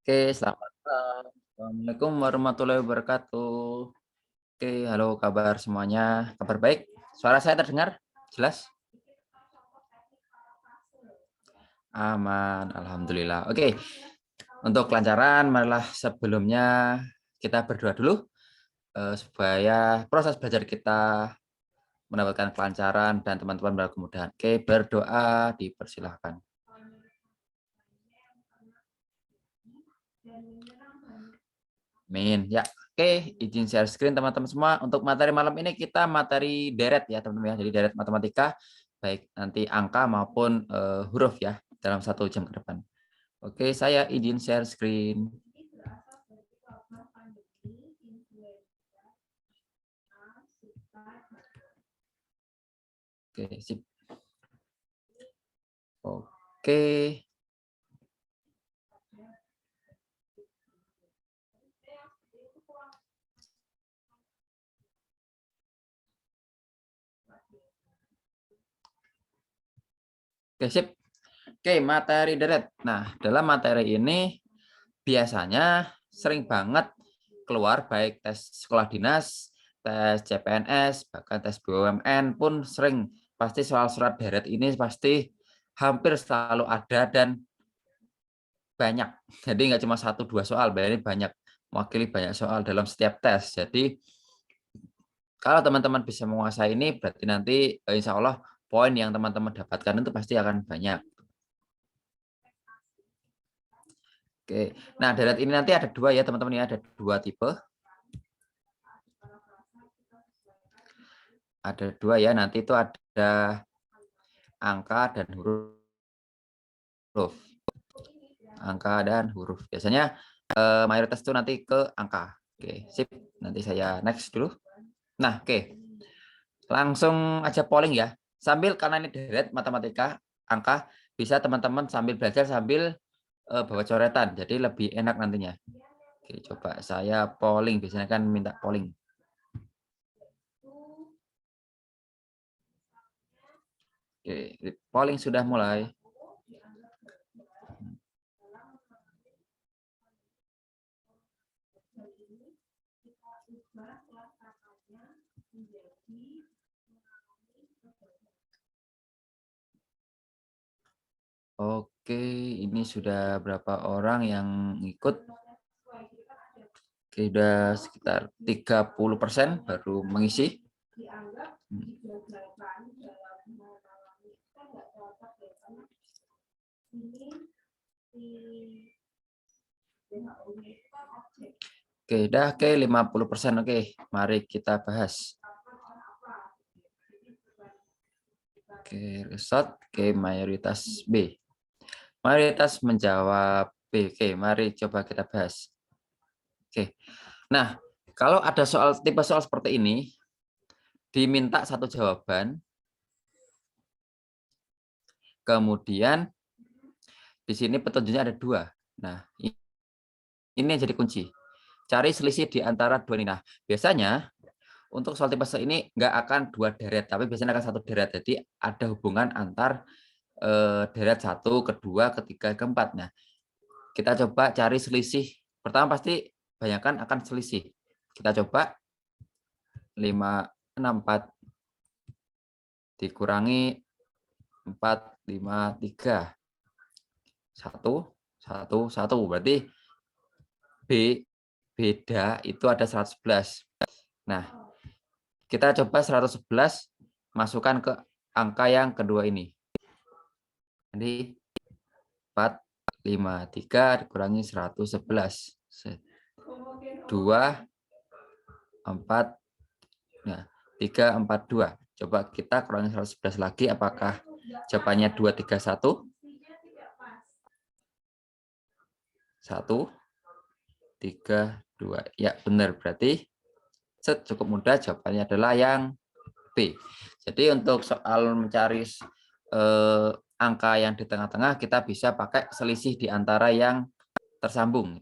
Oke, selamat malam. Assalamualaikum warahmatullahi wabarakatuh. Oke, halo kabar semuanya. Kabar baik? Suara saya terdengar? Jelas? Aman, alhamdulillah. Oke, untuk kelancaran, malah sebelumnya kita berdoa dulu supaya proses belajar kita mendapatkan kelancaran dan teman-teman berkemudahan. Oke, berdoa dipersilahkan. Amin. Ya, oke, izin share screen teman-teman semua. Untuk materi malam ini kita materi deret ya teman-teman ya. Jadi deret matematika, baik nanti angka maupun huruf ya dalam 1 jam ke depan. Oke, saya izin share screen. Oke, sip. Oke. Oke, sip. Oke, materi deret. Nah, dalam materi ini biasanya sering banget keluar baik tes sekolah dinas, tes CPNS, bahkan tes BUMN pun sering. Pasti soal surat deret ini pasti hampir selalu ada dan banyak. Jadi nggak cuma 1, 2 soal, berarti banyak, mewakili banyak soal dalam setiap tes. Jadi kalau teman-teman bisa menguasai ini, berarti nanti insya Allah poin yang teman-teman dapatkan itu pasti akan banyak. Oke, nah deret ini nanti ada 2 ya teman-teman ya, ada 2 tipe. Ada 2 ya, nanti itu ada angka dan huruf. Angka dan huruf. Biasanya mayoritas itu nanti ke angka. Oke, sip. Nanti saya next dulu. Nah, oke. Langsung aja polling ya. Sambil karena ini deret matematika, angka, bisa teman-teman sambil belajar sambil bawa coretan. Jadi lebih enak nantinya. Oke, coba saya polling. Biasanya kan minta polling. Oke, polling sudah mulai. Oke, ini sudah berapa orang yang ikut? Oke, sudah sekitar 30% baru mengisi. Oke, udah ke 50%. Oke, mari kita bahas. Oke, result. Oke, mayoritas B. Mayoritas menjawab B. Oke, mari coba kita bahas. Oke. Nah, kalau ada tipe soal seperti ini, diminta 1 jawaban, kemudian di sini petunjuknya ada 2. Nah, ini yang jadi kunci. Cari selisih di antara 2 ini. Nah, biasanya untuk soal tipe ini nggak akan 2 deret, tapi biasanya akan 1 deret. Jadi ada hubungan antar deret 1, kedua, ketiga, keempat. Nah, kita coba cari selisih. Pertama pasti banyakkan akan selisih. Kita coba 5, 6, 4 dikurangi 4, 5, 3. 1, 1, 1. Berarti B beda itu ada 111. Nah, kita coba 111 masukkan ke angka yang kedua ini. Jadi 4, 5, 3 dikurangi 111. 2, 4, nah, 3, 4, 2. Coba kita kurangi 111 lagi, apakah jawabannya 2, 3, 1? 1, 3, 2. Ya, benar. Berarti cukup mudah, jawabannya adalah yang B. Jadi untuk soal mencari angka yang di tengah-tengah, kita bisa pakai selisih di antara yang tersambung.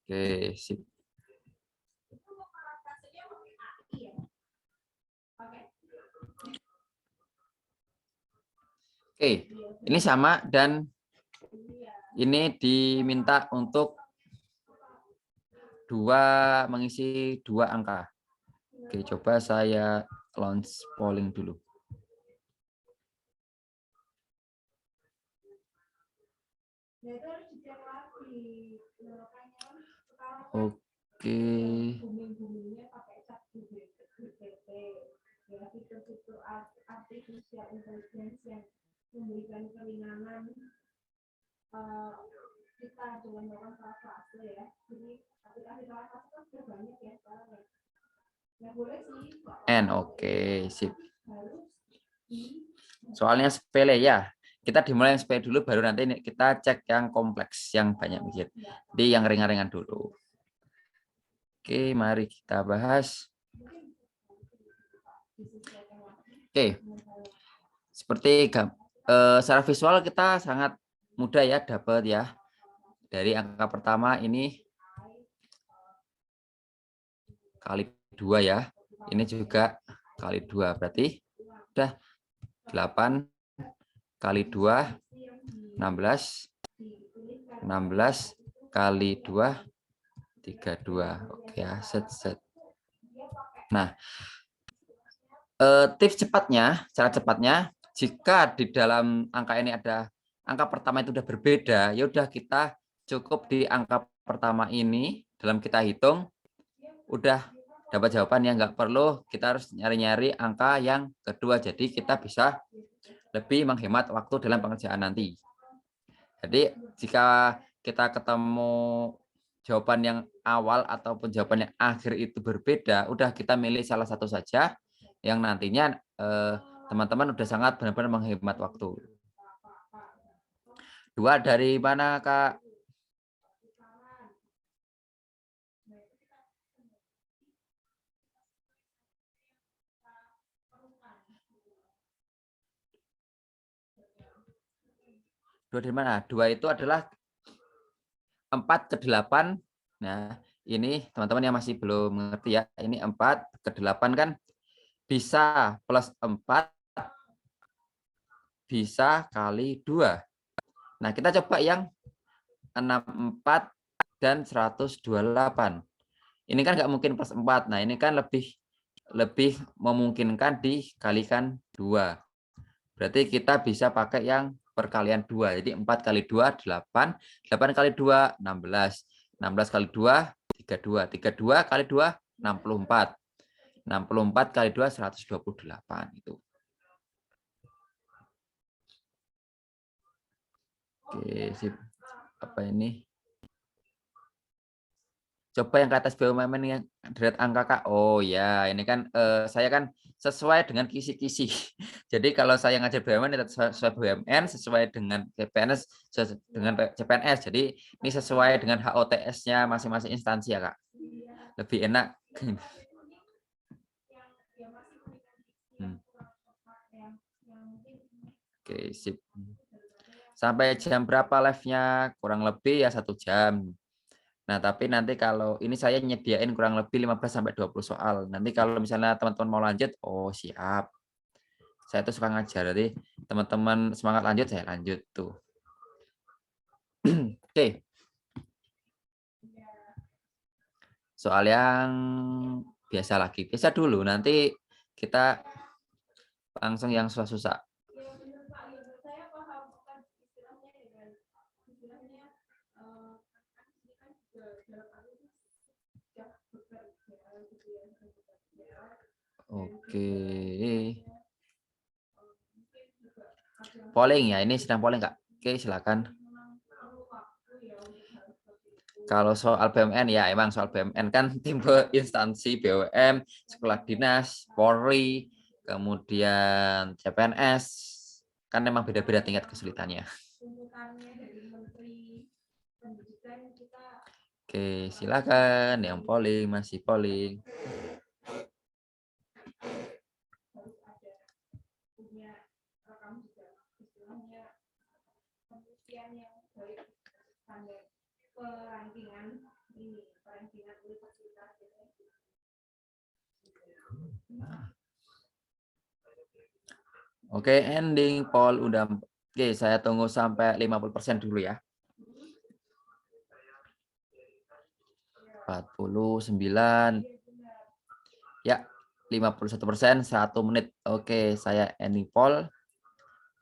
Oke, sip. Oke, ini sama dan ini diminta untuk mengisi dua angka. Oke, coba saya launch polling dulu. Oke. Memberikan keringanan kita dengan melakukan fase ya. Jadi aplikasi fase kan sudah banyak ya sekarang ya. Ya boleh sih. Oke, sip. Soalnya sepele ya. Kita dimulai yang sepele dulu, baru nanti kita cek yang kompleks, yang banyak mikir. Jadi yang ringan-ringan dulu. Oke, mari kita bahas. Oke, seperti secara visual kita sangat mudah ya dapat ya. Dari angka pertama ini kali 2 ya. Ini juga kali 2, berarti udah 8 kali 2, 16. 16 kali 2, 32. Oke ya, set. Nah, tips cepatnya, cara cepatnya, jika di dalam angka ini ada angka pertama itu udah berbeda, ya udah kita cukup di angka pertama ini dalam kita hitung, udah dapat jawaban, yang nggak perlu kita harus nyari-nyari angka yang kedua. Jadi kita bisa lebih menghemat waktu dalam pengerjaan nanti. Jadi jika kita ketemu jawaban yang awal ataupun jawaban yang akhir itu berbeda, udah kita milih salah satu saja yang nantinya teman-teman udah sangat benar-benar menghemat waktu. 2 dari mana, Kak? Dua dari mana? 2 itu adalah 4 ke 8. Nah, ini teman-teman yang masih belum mengerti ya. Ini 4 ke 8 kan bisa plus 4, bisa kali 2. Nah, kita coba yang 64 dan 128. Ini kan nggak mungkin plus 4. Nah, ini kan lebih memungkinkan dikalikan 2. Berarti kita bisa pakai yang perkalian 2. Jadi 4 kali 2, 8. 8 kali 2, 16. 16 kali 2, 32. 32 kali 2, 64. 64 kali 2, 128. Itu. Oke, sip. Apa ini? Coba yang ke atas BUMN yang deret angka, Kak. Oh ya, ini kan saya kan sesuai dengan kisi-kisi. Jadi kalau saya ngajar BUMN itu sesuai BUMN, sesuai dengan CPNS, dengan CPNS. Jadi ini sesuai dengan HOTS-nya masing-masing instansi ya, Kak. Lebih enak. Oke, sip. Sampai jam berapa live-nya? Kurang lebih ya 1 jam. Nah, tapi nanti kalau ini saya nyediain kurang lebih 15 sampai 20 soal. Nanti kalau misalnya teman-teman mau lanjut, oh siap. Saya tuh suka ngajar, jadi teman-teman semangat lanjut, saya lanjut tuh. Oke. Soal yang biasa lagi. Biasa dulu, nanti kita langsung yang susah-susah. Oke. Polling ya, ini sedang polling, Kak. Oke, silakan. Kalau soal BUMN ya emang soal BUMN kan tipe instansi BUMN, sekolah dinas, Polri, kemudian CPNS, kan memang beda-beda tingkat kesulitannya. Oke, silakan yang polling, masih polling. Oke, ending poll udah. Oke, saya tunggu sampai 50% dulu ya. 49. Ya, 51%, 1 menit. Oke, saya ending poll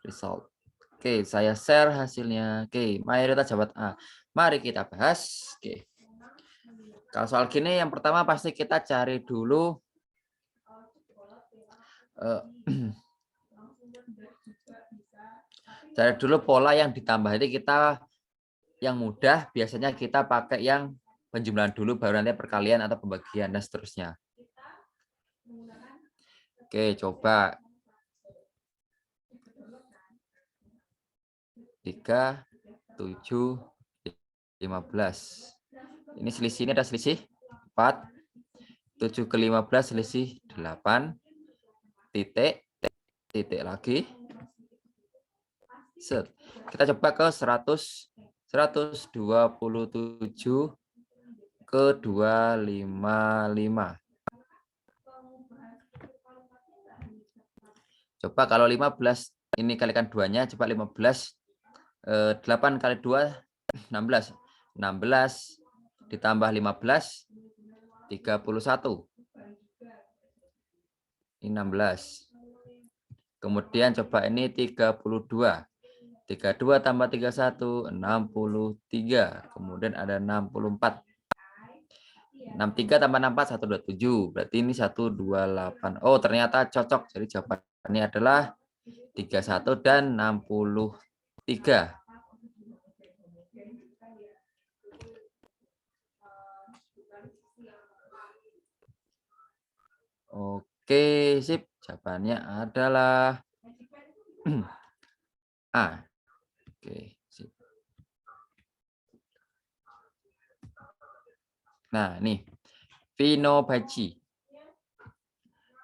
result. Oke, saya share hasilnya. Oke, mayoritas jawab A. Mari kita bahas. Oke. Kalau soal gini yang pertama pasti kita cari dulu cari dulu pola yang ditambah. Jadi kita yang mudah biasanya kita pakai yang penjumlahan dulu baru nanti perkalian atau pembagian dan seterusnya. Oke, coba 3, 7, 15. Ini selisih, ini ada selisih 4, 7 ke 15 selisih 8, titik lagi. Set. Kita coba ke 127 ke 255. Coba kalau 15 ini kalikan 2-nya, coba 15 8 kali 2 16. 16 ditambah 15 31. Ini 16. Kemudian coba ini 32. 32 tambah 31 63. Kemudian ada 64. 63 tambah 64 127. Berarti ini 128. Oh, ternyata cocok. Jadi jawabannya adalah 31 dan 63. Oke, sip. Jawabannya adalah A. Oke, sip. Nah, nih. Vino Baci.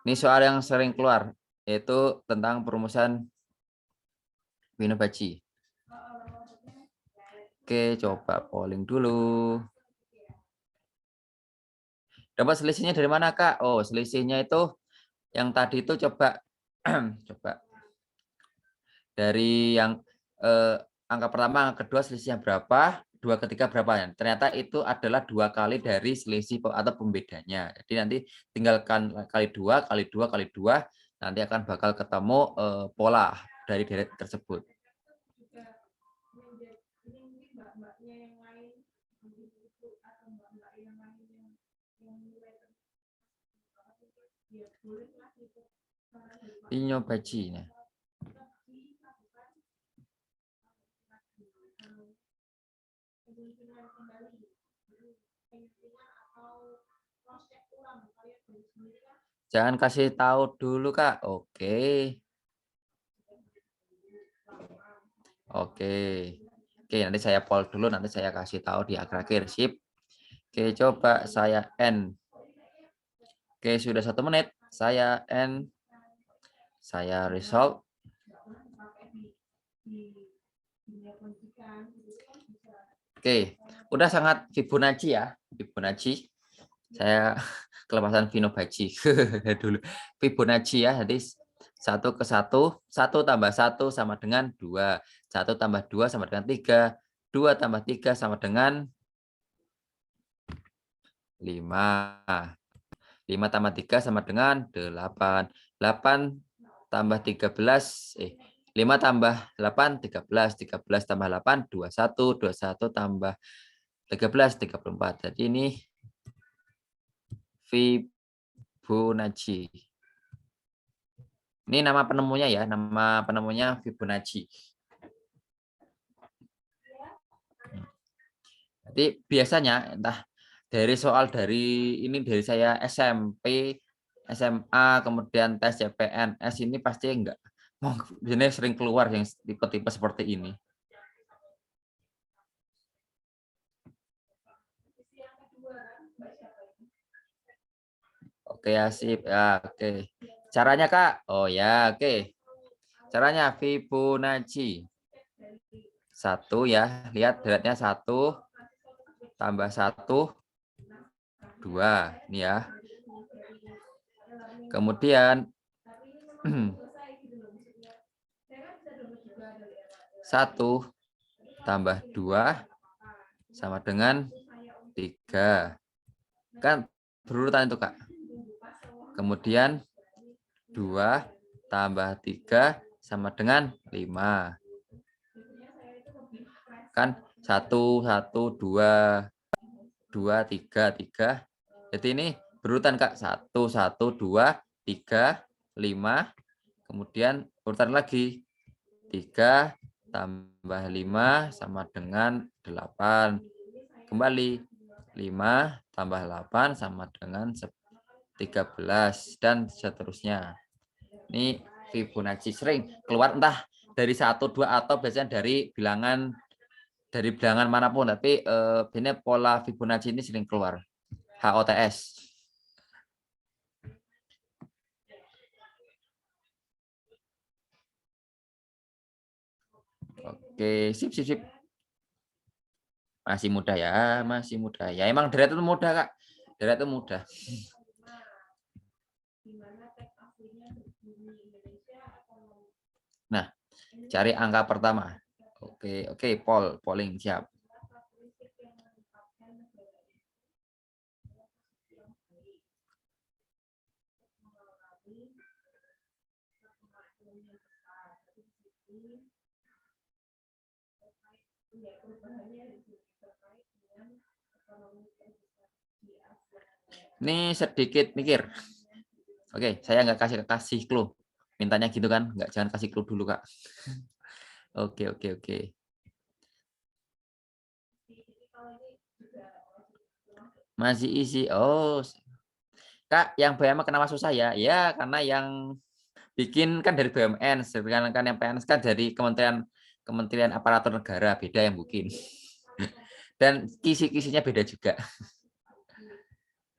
Ini soal yang sering keluar, yaitu tentang perumusan Vino Baci. Oke, coba polling dulu. Dapat selisihnya dari mana, Kak? Oh, selisihnya itu yang tadi itu coba coba dari yang angka pertama, angka kedua selisihnya berapa, dua ketiga berapa ya? Ternyata itu adalah 2 kali dari selisih atau pembedanya. Jadi nanti tinggalkan kali 2 kali 2 kali 2 nanti akan bakal ketemu pola dari deret tersebut. Vino Baci. Nah. Jangan kasih tahu dulu, Kak. Oke. Oke. Oke, nanti saya poll dulu, nanti saya kasih tahu di akhir-akhir. Sip. Oke, coba saya end. Oke, sudah 1 menit. Saya end. Saya result. Oke, udah sangat Fibonacci ya. Fibonacci. Saya kelepasan Fibonacci dulu. Fibonacci ya, jadi 1 ke 1, 1 tambah 1 sama dengan 2. 1 tambah 2 sama dengan 3. 2 tambah 3 sama dengan 5. 5 tambah 3 sama dengan 8. 8 tambah 13, 5 tambah 8, 13. 13 tambah 8, 21. 21 tambah 13, 34. Jadi ini Fibonacci. Ini nama penemunya ya, nama penemunya Fibonacci. Jadi biasanya entah dari soal dari ini dari saya SMP, SMA, kemudian tes CPNS ini pasti enggak mau ini sering keluar yang tipe-tipe seperti ini. Oke ya, sip ya, oke. Caranya, Kak? Oh ya, oke. Caranya Fibonacci. 1 ya, lihat deretnya 1 tambah 1 2 ini ya. Kemudian 1 tambah 2 sama dengan 3. Kan berurutan itu, Kak. Kemudian 2 tambah 3 sama dengan 5. Kan 1, 1, 2, 2, 3, 3. Jadi ini berurutan, Kak. 1, 1, 2, 3, 5. Kemudian urutan lagi. 3 tambah 5 sama dengan 8. Kembali. 5 tambah 8 sama dengan 13 dan seterusnya. Ini Fibonacci sering keluar entah dari 1, 2 atau biasanya dari bilangan manapun, tapi ini pola Fibonacci ini sering keluar. HOTS. Oke, sip. Masih mudah ya, masih mudah. Ya emang deret itu mudah, Kak. Deret itu mudah. Nah, cari angka pertama. Oke, polling siap. Ini sedikit mikir. Oke, saya nggak kasih clue. Mintanya gitu kan, jangan kasih clue dulu, Kak. Oke. Masih isi. Oh, Kak, yang BUMN kenapa susah ya? Ya, karena yang bikin kan dari BUMN, sedangkan kan yang PNS kan dari Kementerian Aparatur Negara, beda yang bikin. Dan kisi-kisinya beda juga.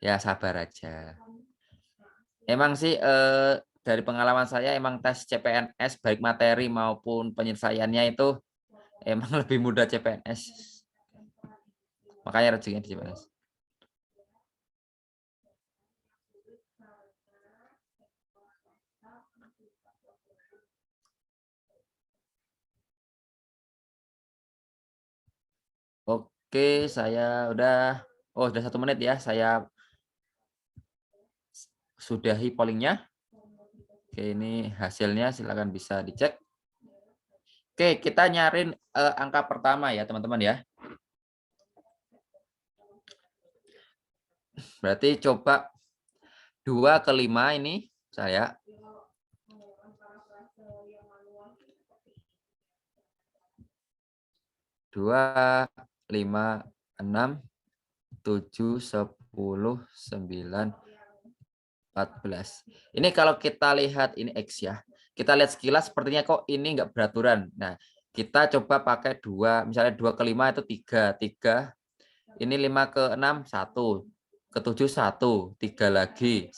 Ya, sabar aja. Emang sih dari pengalaman saya emang tes CPNS baik materi maupun penyelesaiannya itu emang lebih mudah CPNS. Makanya rezekinya di CPNS. Oke, saya udah 1 menit ya. Saya sudahi pollingnya. Oke, ini hasilnya silakan bisa dicek. Oke, kita nyarin angka pertama ya, teman-teman ya. Berarti coba 2 ke 5 ini saya. 2, 5, 6, 7, 10, 9, 14. Ini kalau kita lihat ini X ya. Kita lihat sekilas sepertinya kok ini enggak beraturan. Nah, kita coba pakai 2, misalnya 2 ke 5 itu 3. 3. Ini 5 ke 6, 1. Ke 7, 1. 3 lagi.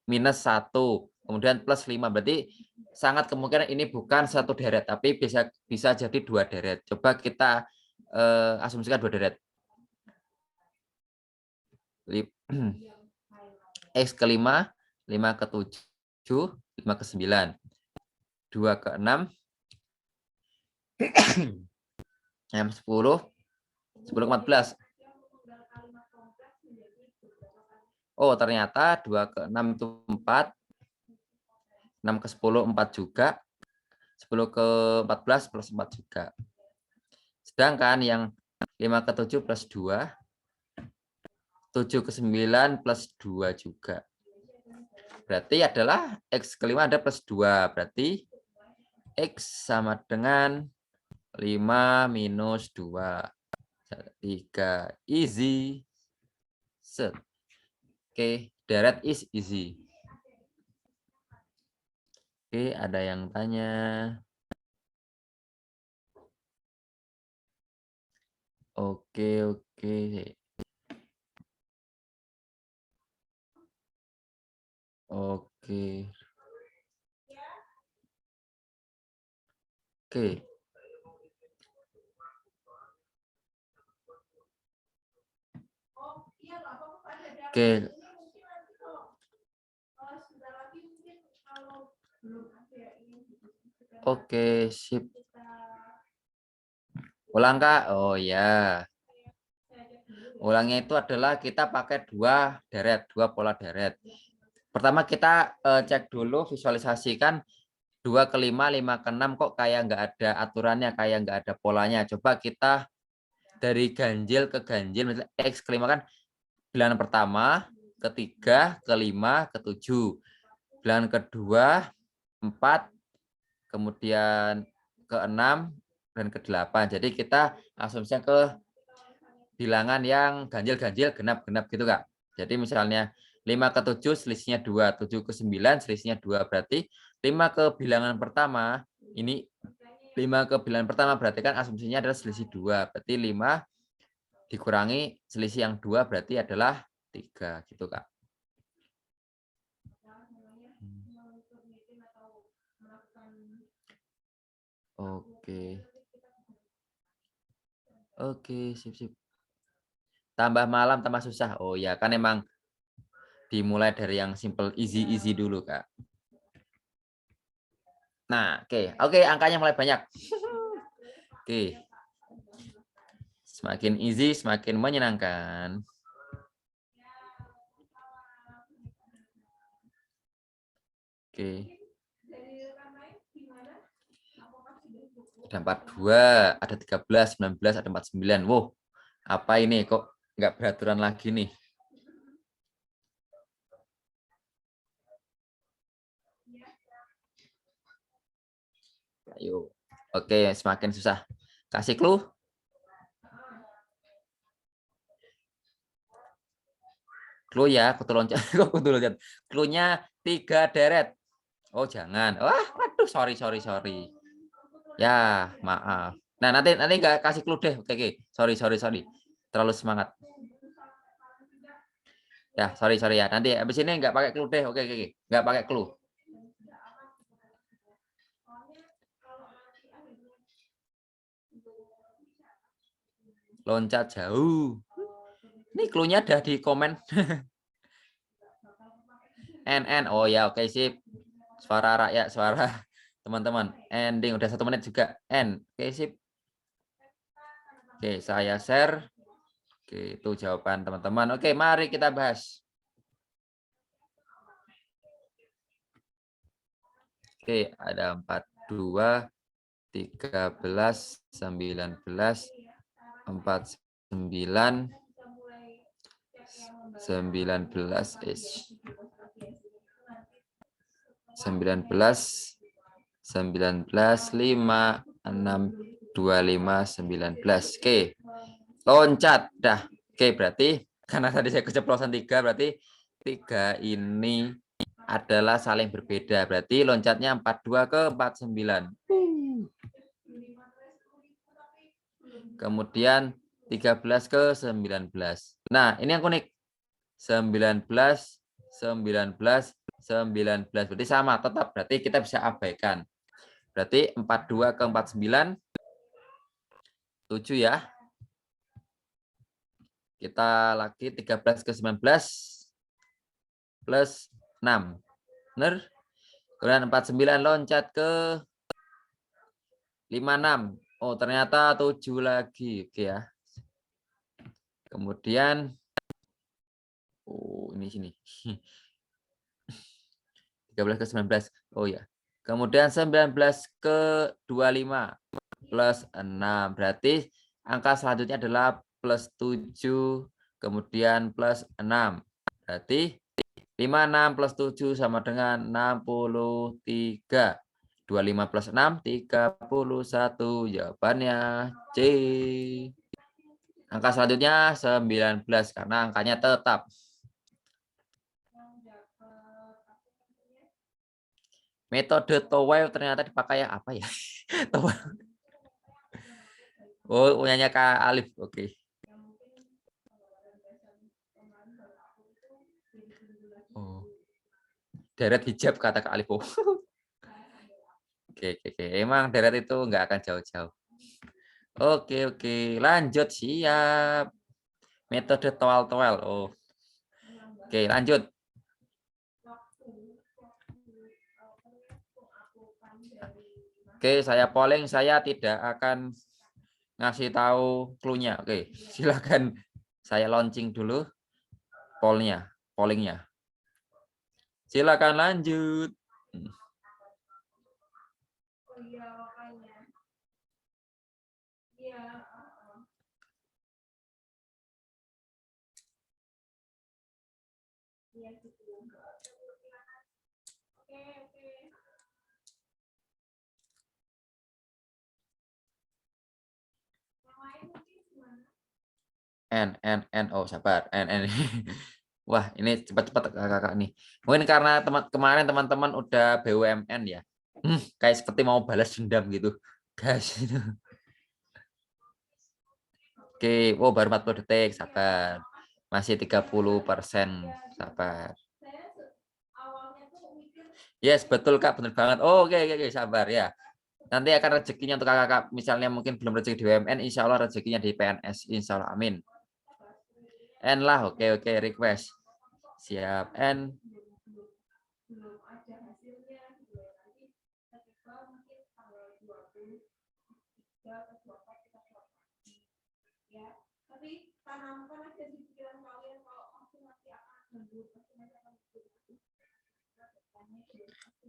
Minus 1. Kemudian plus 5. Berarti sangat kemungkinan ini bukan satu deret, tapi bisa jadi 2 deret. Coba kita asumsikan 2 deret. X ke 5, 5 ke 7, 5 ke 9. 2 ke 6, 10, 10 ke 14. Oh, ternyata 2 ke 6 itu 4, 6 ke 10, 4 juga, 10 ke 14 plus 4 juga. Sedangkan yang 5 ke 7 plus 2, 7 ke 9 plus 2 juga. Berarti adalah X ke 5 ada plus 2. Berarti X sama dengan 5 minus 2. 3. Easy. Set. Oke, deret is easy. Oke, ada yang tanya. Oke. Oke. Oke, sip. Ulang Kak. Oh ya. Ulangnya itu adalah kita pakai dua pola deret. Pertama kita cek dulu, visualisasikan 2 ke 5, 5 ke 6 kok kayak nggak ada aturannya, kayak nggak ada polanya. Coba kita dari ganjil ke ganjil, misalnya X ke 5 kan bilangan pertama, ketiga, kelima, ketujuh. Bilangan kedua, 4, kemudian ke-6, dan ke-8. Jadi kita asumsinya ke bilangan yang ganjil-ganjil, genap-genap gitu Kak. Jadi misalnya 5 ke 7 selisihnya 2, 7 ke 9 selisihnya 2. Berarti 5 ke bilangan pertama, ini 5 ke bilangan pertama berarti kan asumsinya adalah selisih 2. Berarti 5 dikurangi selisih yang 2 berarti adalah 3 gitu Kak. Oke. Oke, sip. Tambah malam tambah susah. Oh ya, kan emang dimulai dari yang simple easy dulu, Kak. Nah, oke, angkanya mulai banyak. Oke. Semakin easy, semakin menyenangkan. Oke. Ada 42, ada 13, 19, ada 49. Wow, apa ini kok nggak beraturan lagi nih? Ayo. Oke, semakin susah. Kasih clue. Clue ya, kutu loncat. Kutu loncat. Clue-nya 3 deret. Oh, jangan. Wah, aduh, sorry. Ya, maaf. Nah, nanti nggak kasih clue deh. Oke. Sorry. Terlalu semangat. Ya, sorry ya. Nanti habis ini nggak pakai clue deh. Oke. Nggak pakai clue. Loncat jauh. Ini clue-nya ada di komen. N. Oh ya, oke sip. Suara rakyat, suara teman-teman. Ending udah 1 menit juga. N. Oke sip. Oke, saya share. Oke, itu jawaban teman-teman. Oke, mari kita bahas. Oke, ada 42, 13, 19, 49, 19, 5, 6, 25, 19. Oke, loncat. Dah. Oke, berarti karena tadi saya keceplosan 3, berarti 3 ini adalah saling berbeda. Berarti loncatnya 42 ke 49. Kemudian 13 ke 19. Nah, ini yang unik. 19, 19. Berarti sama, tetap. Berarti kita bisa abaikan. Berarti 42 ke 49, 7 ya. Kita lagi 13 ke 19 plus 6. Benar? Kemudian 49 loncat ke 56. Oh, ternyata 7 lagi. Oke ya. Kemudian ini sini. 13 ke 19. Oh ya. Kemudian 19 ke 25 plus 6. Berarti angka selanjutnya adalah plus 7, kemudian plus 6. Berarti 56 plus 7 sama dengan 63. 25 plus 6, 31. Jawabannya C. Angka selanjutnya 19 karena angkanya tetap. Metode Towel ternyata dipakai apa ya? Towel. Oh, punyanya Kak Alif. Oke. Oh. Deret hijab kata Kak Alif. Oke. Emang deret itu nggak akan jauh-jauh. Oke. Lanjut, siap. Metode Towel. Oh. Oke, lanjut. Oke, saya polling, saya tidak akan ngasih tahu clue-nya. Oke, silakan saya launching dulu pollingnya. Silakan lanjut. Oh sabar, Wah, ini cepat-cepat kakak nih. Mungkin karena kemarin teman-teman udah BUMN ya. Kayak seperti mau balas dendam gitu. Guys. Oke, baru 40 detik, sabar. Masih 30%, sabar. Yes, betul Kak, benar banget. Oke, sabar ya. Nanti akan rezekinya untuk kakak, misalnya mungkin belum rezeki di BUMN, insya Allah rezekinya di PNS, insya Allah, amin. N lah, oke, request. Siap, N.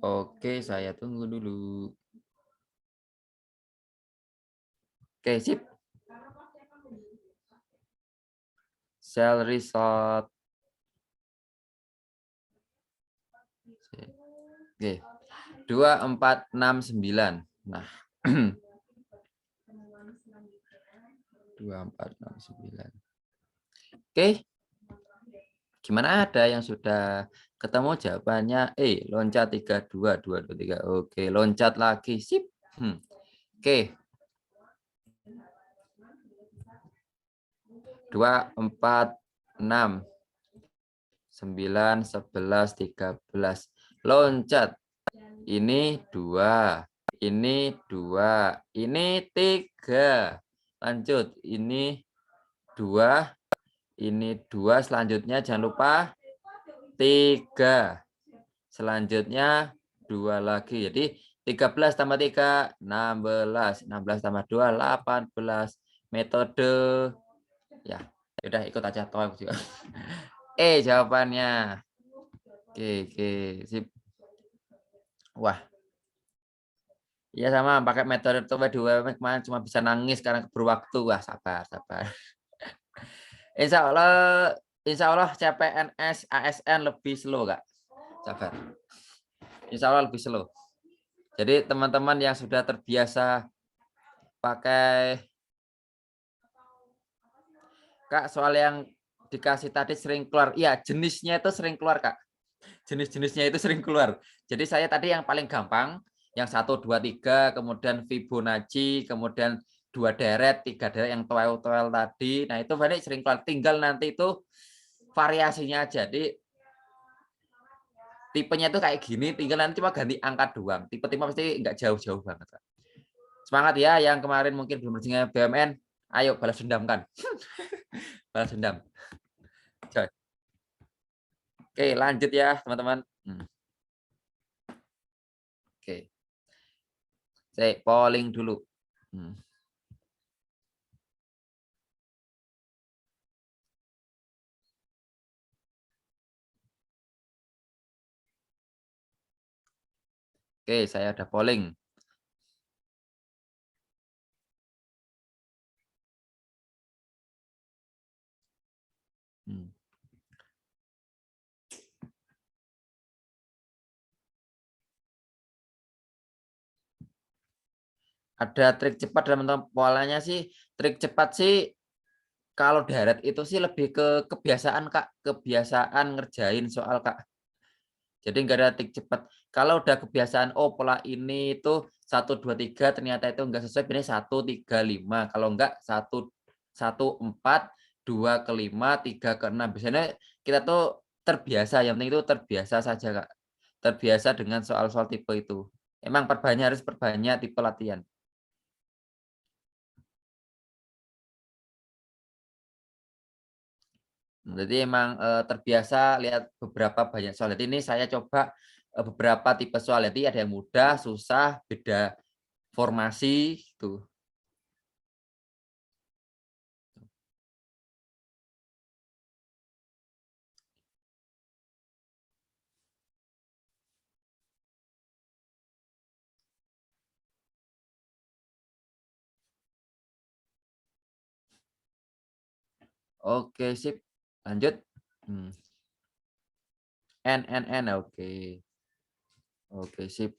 Oke, saya tunggu dulu. Oke, sip. Sel resort. Oke. 2469. Nah. 2469. Oke. Gimana, ada yang sudah ketemu jawabannya? Loncat 32, 223. Oke, loncat lagi. Sip. Oke. 2, 4, 6, 9, 11, 13. Loncat. Ini 2. Ini 2. Ini 3. Lanjut. Ini 2. Ini 2. Selanjutnya jangan lupa 3. Selanjutnya 2 lagi. Jadi 13 tambah 3, 16. 16 tambah 2, 18. Metode. Ya, udah ikut aja. Juga. Jawabannya. Oke, sip. Wah. Iya sama, pakai metode coba di UMN kemarin cuma bisa nangis karena keburu waktu. Wah, sabar. Insya Allah CPNS ASN lebih slow, Kak. Sabar. Insya Allah lebih slow. Jadi teman-teman yang sudah terbiasa pakai, Kak, soal yang dikasih tadi sering keluar. Iya, jenisnya itu sering keluar, Kak. Jenis-jenisnya itu sering keluar. Jadi saya tadi yang paling gampang, yang 1, 2, 3, kemudian Fibonacci, kemudian 2 deret, 3 deret yang toel tadi. Nah, itu banyak sering keluar. Tinggal nanti itu variasinya aja. Jadi tipenya itu kayak gini, tinggal nanti cuma ganti angka doang. Tipe-tipe pasti nggak jauh-jauh banget. Semangat ya yang kemarin mungkin belum rezekinya BUMN. Ayo balas dendam kan. Balas dendam. Oke, lanjut ya teman-teman. Oke. Saya polling dulu. Oke, saya ada polling. Ada trik cepat dalam polanya sih. Trik cepat sih kalau deret itu sih lebih ke kebiasaan, Kak. Kebiasaan ngerjain soal, Kak. Jadi nggak ada trik cepat. Kalau udah kebiasaan, pola ini itu 1, 2, 3, ternyata itu nggak sesuai, pilih 1, 3, 5. Kalau nggak 1, 4, 2 ke 5, 3 ke 6. Biasanya kita tuh terbiasa, yang penting itu terbiasa saja, Kak. Terbiasa dengan soal-soal tipe itu. Emang harus perbanyak tipe latihan. Jadi emang terbiasa lihat beberapa banyak soal. Jadi ini saya coba beberapa tipe soal. Jadi ada yang mudah, susah, beda formasi gitu. Oke, sip. Lanjut. Hmm. N. Oke. Oke, sip.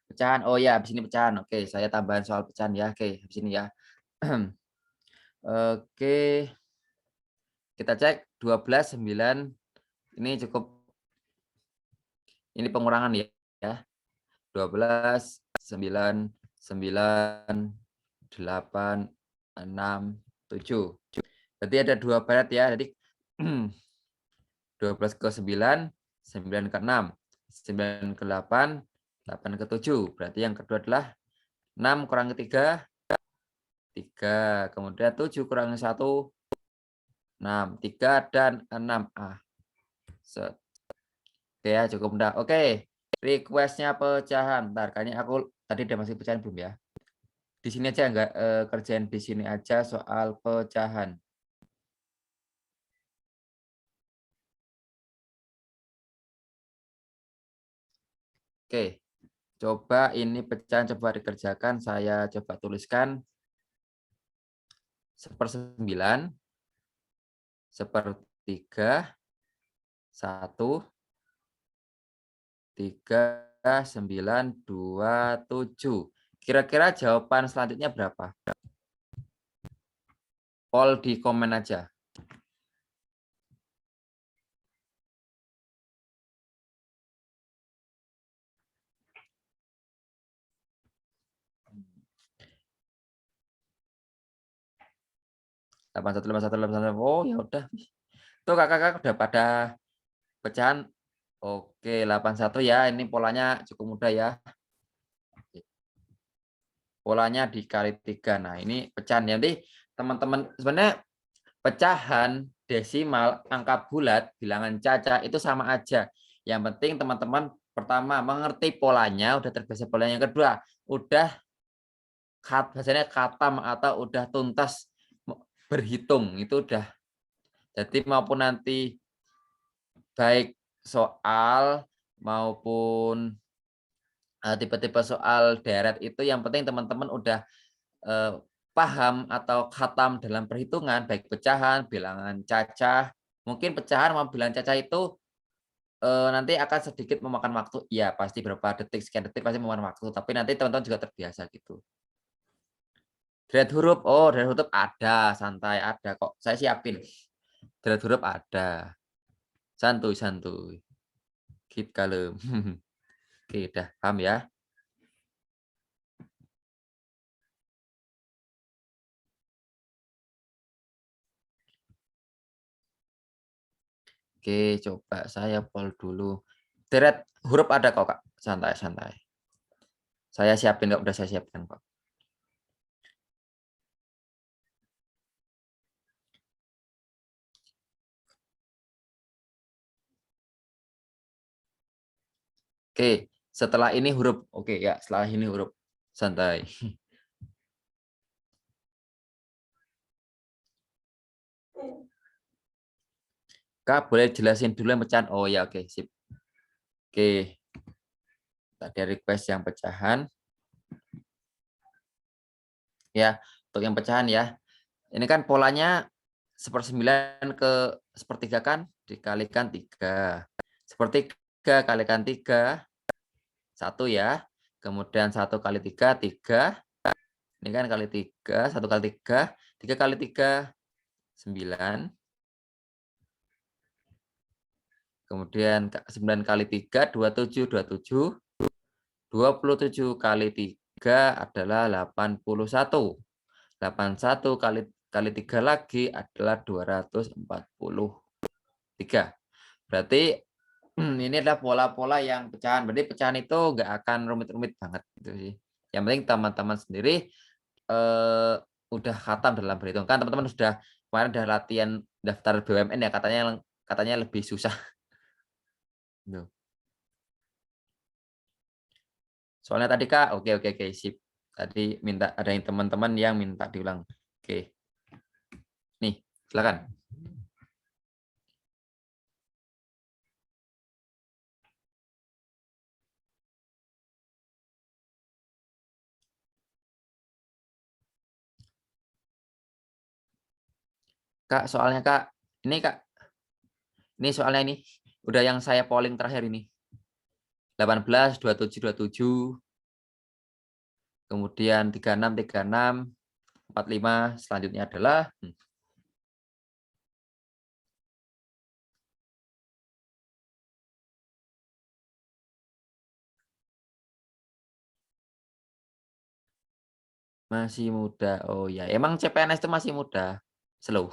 Pecahan. Oh ya, habis ini pecahan. Oke, saya tambahan soal pecahan ya. Oke, habis ini ya. Oke, kita cek 12 9. Ini cukup, ini pengurangan ya. 12 9 9 8 6 7. Berarti ada 2 baret ya. Jadi 12 ke 9, 9 ke 6, 9 ke 8, 8 ke 7. Berarti yang kedua adalah 6 kurangi 3, 3. Kemudian 7 kurangi 1, 6. 3 dan 6. Set. Oke ya, cukup mudah. Oke, request-nya pecahan. Bentar, kayaknya aku tadi udah masih pecahan belum ya? Di sini aja enggak, kerjain di sini aja soal pecahan. Oke, coba ini pecahan coba dikerjakan, saya coba tuliskan 1/9, 1/3, 1, 3, 9, 2, 7. Kira-kira jawaban selanjutnya berapa? Poll di komen aja. Delapan satu 81, 81. Oh, ya udah. Tuh kakak-kakak udah pada pecahan. Oke, 81 ya. Ini polanya cukup mudah ya. Polanya dikali 3. Nah, ini pecahan. Nanti teman-teman sebenarnya pecahan, desimal, angka bulat, bilangan caca itu sama aja. Yang penting teman-teman pertama mengerti polanya, udah terbiasa polanya. Yang kedua, udah bahasanya khatam atau udah tuntas berhitung, itu udah. Jadi maupun nanti baik soal maupun tipe-tipe soal deret itu yang penting teman-teman udah paham atau khatam dalam perhitungan, baik pecahan, bilangan cacah. Mungkin pecahan mau bilangan cacah itu nanti akan sedikit memakan waktu. Iya, pasti berapa detik, sekian detik pasti memakan waktu, tapi nanti teman-teman juga terbiasa gitu. Deret huruf, oh deret huruf ada, santai, ada kok. Saya siapin. Deret huruf ada. Santuy santuy. Keep kalem. Oke, udah paham ya? Oke, coba saya poll dulu. Deret huruf ada kok, Kak. Santai santai. Saya siapin kok, udah saya siapkan kok. Oke, setelah ini huruf. Oke ya, setelah ini huruf. Santai. Kak, boleh jelasin dulu yang pecahan? Oh ya, oke, sip. Oke, tadi request yang pecahan. Ya, untuk yang pecahan ya. Ini kan polanya 1/9 ke 1/3 kan dikalikan 3. 1/3 kalikan 3, 1 ya. Kemudian 1 kali 3, 3. Ini kan kali 3, 1 kali 3, 3 kali 3, 9. Kemudian 9 kali 3, 27, 27. 27 kali 3 adalah 81. 81 kali 3 lagi adalah 243. Berarti ini adalah pola-pola yang pecahan. Berarti pecahan itu nggak akan rumit-rumit banget gitu sih. Yang penting teman-teman sendiri udah khatam dalam berhitung. Kan teman-teman sudah kemarin udah latihan daftar BUMN ya, katanya lebih susah. Tuh. Soalnya tadi Kak, oke oke oke sip. Tadi minta ada yang teman-teman yang minta diulang. Oke. Nih, silakan. Kak, soalnya Kak, ini soalnya ini, udah yang saya polling terakhir ini. 18, 27, 27, kemudian 36, 36, 45, selanjutnya adalah masih muda. Oh ya, emang CPNS itu masih muda, slow.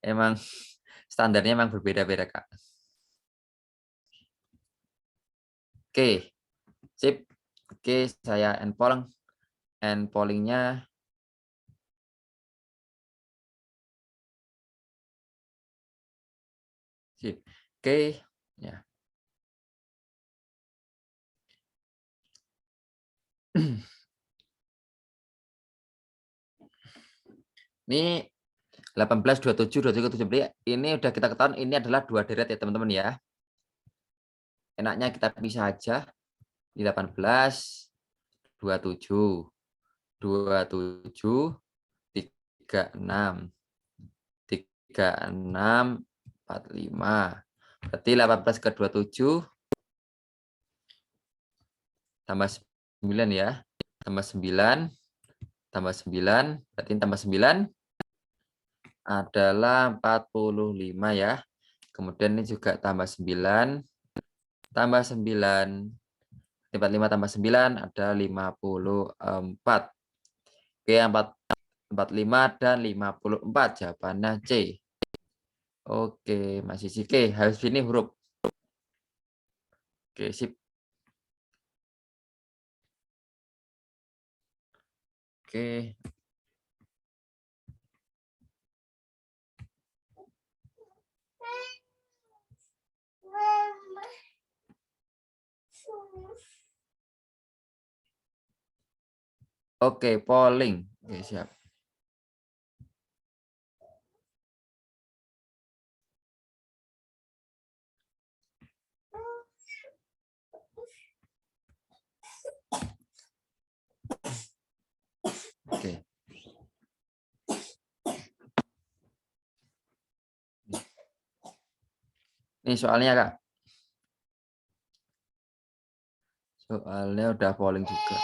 Emang standarnya emang berbeda-beda, Kak. Oke, sip. Oke, saya end polling-nya. Sip. Oke, ya. Ini 18, 27, 27, 17. Ini udah kita ketahui ini adalah 2 deret ya, teman-teman ya. Enaknya kita pisah aja. Ini 18, 27, 27, 36, 36, 45. Berarti 18 ke 27 tambah 9 ya. Tambah 9, tambah 9, berarti tambah 9 adalah 45 ya. Kemudian ini juga tambah 9, tambah 9, 45 tambah 9 ada 54. Oke, 45 dan 54 jawabannya C. Oke, masih C. Oke, harus ini huruf. Oke, sip. Oke. Oke, polling. Oke, siap. Oke. Ini soalnya, Kak. Soalnya udah polling juga.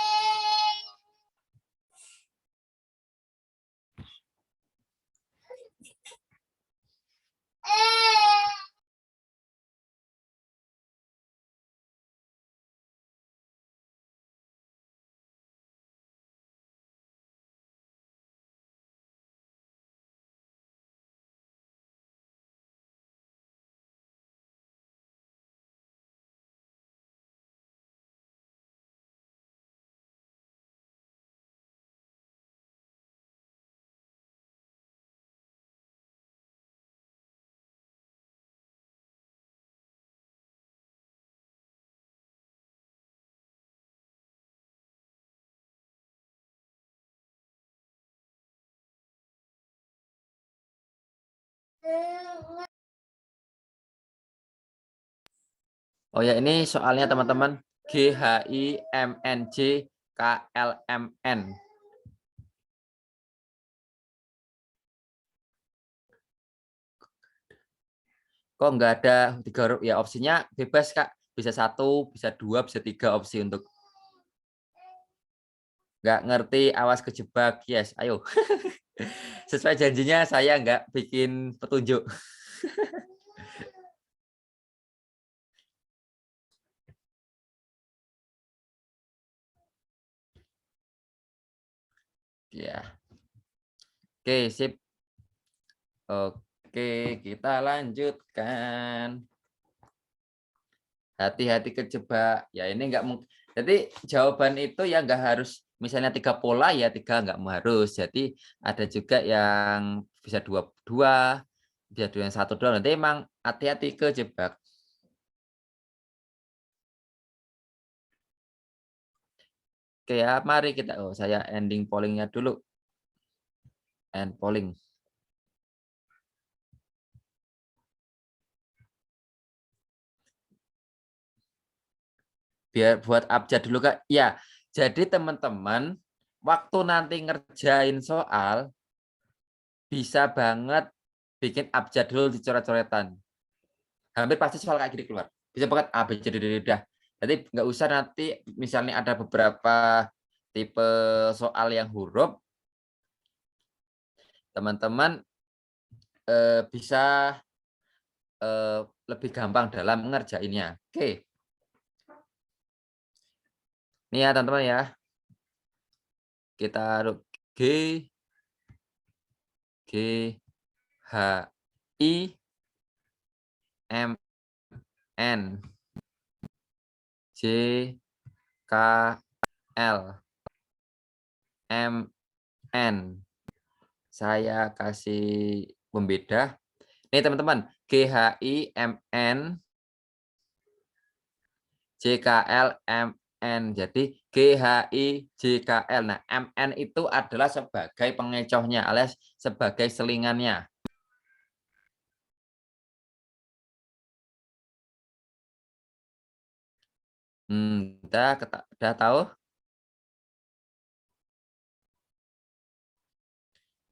Oh ya, ini soalnya teman-teman GHIMNJ KLMN. Kok nggak ada 3 huruf ya, opsinya bebas Kak, bisa 1, bisa 2, bisa 3 opsi untuk nggak ngerti awas kejebak. Yes, ayo. Sesuai janjinya saya nggak bikin petunjuk. Ya. Oke, sip. Oke, kita lanjutkan. Hati-hati kejebak. Ya ini nggak mungkin. Jadi jawaban itu ya nggak harus misalnya 3 pola ya 3 nggak harus. Jadi ada juga yang bisa dua, bisa dua yang 1 doang. Nanti emang hati-hati kejebak. Oke ya, mari kita. Oh, saya ending pollingnya dulu. End polling. Biar buat abjad dulu Kak. Ya, jadi teman-teman waktu nanti ngerjain soal bisa banget bikin abjadul di coret-coretan. Hampir pasti soal kayak gini keluar. Bisa banget A, B, C, D, E, dah. Jadi nggak usah nanti misalnya ada beberapa tipe soal yang huruf, teman-teman bisa lebih gampang dalam ngerjainnya. Oke. Ini ya teman-teman ya. Kita taruh G, G, H, I, M, N, J, K, L, M, N. Saya kasih pembeda. Nih teman-teman, G, H, I, M, N, J, K, L, M, N. Jadi G, H, I, J, K, L. Nah, M, N itu adalah sebagai pengecohnya alias sebagai selingannya. Udah tahu?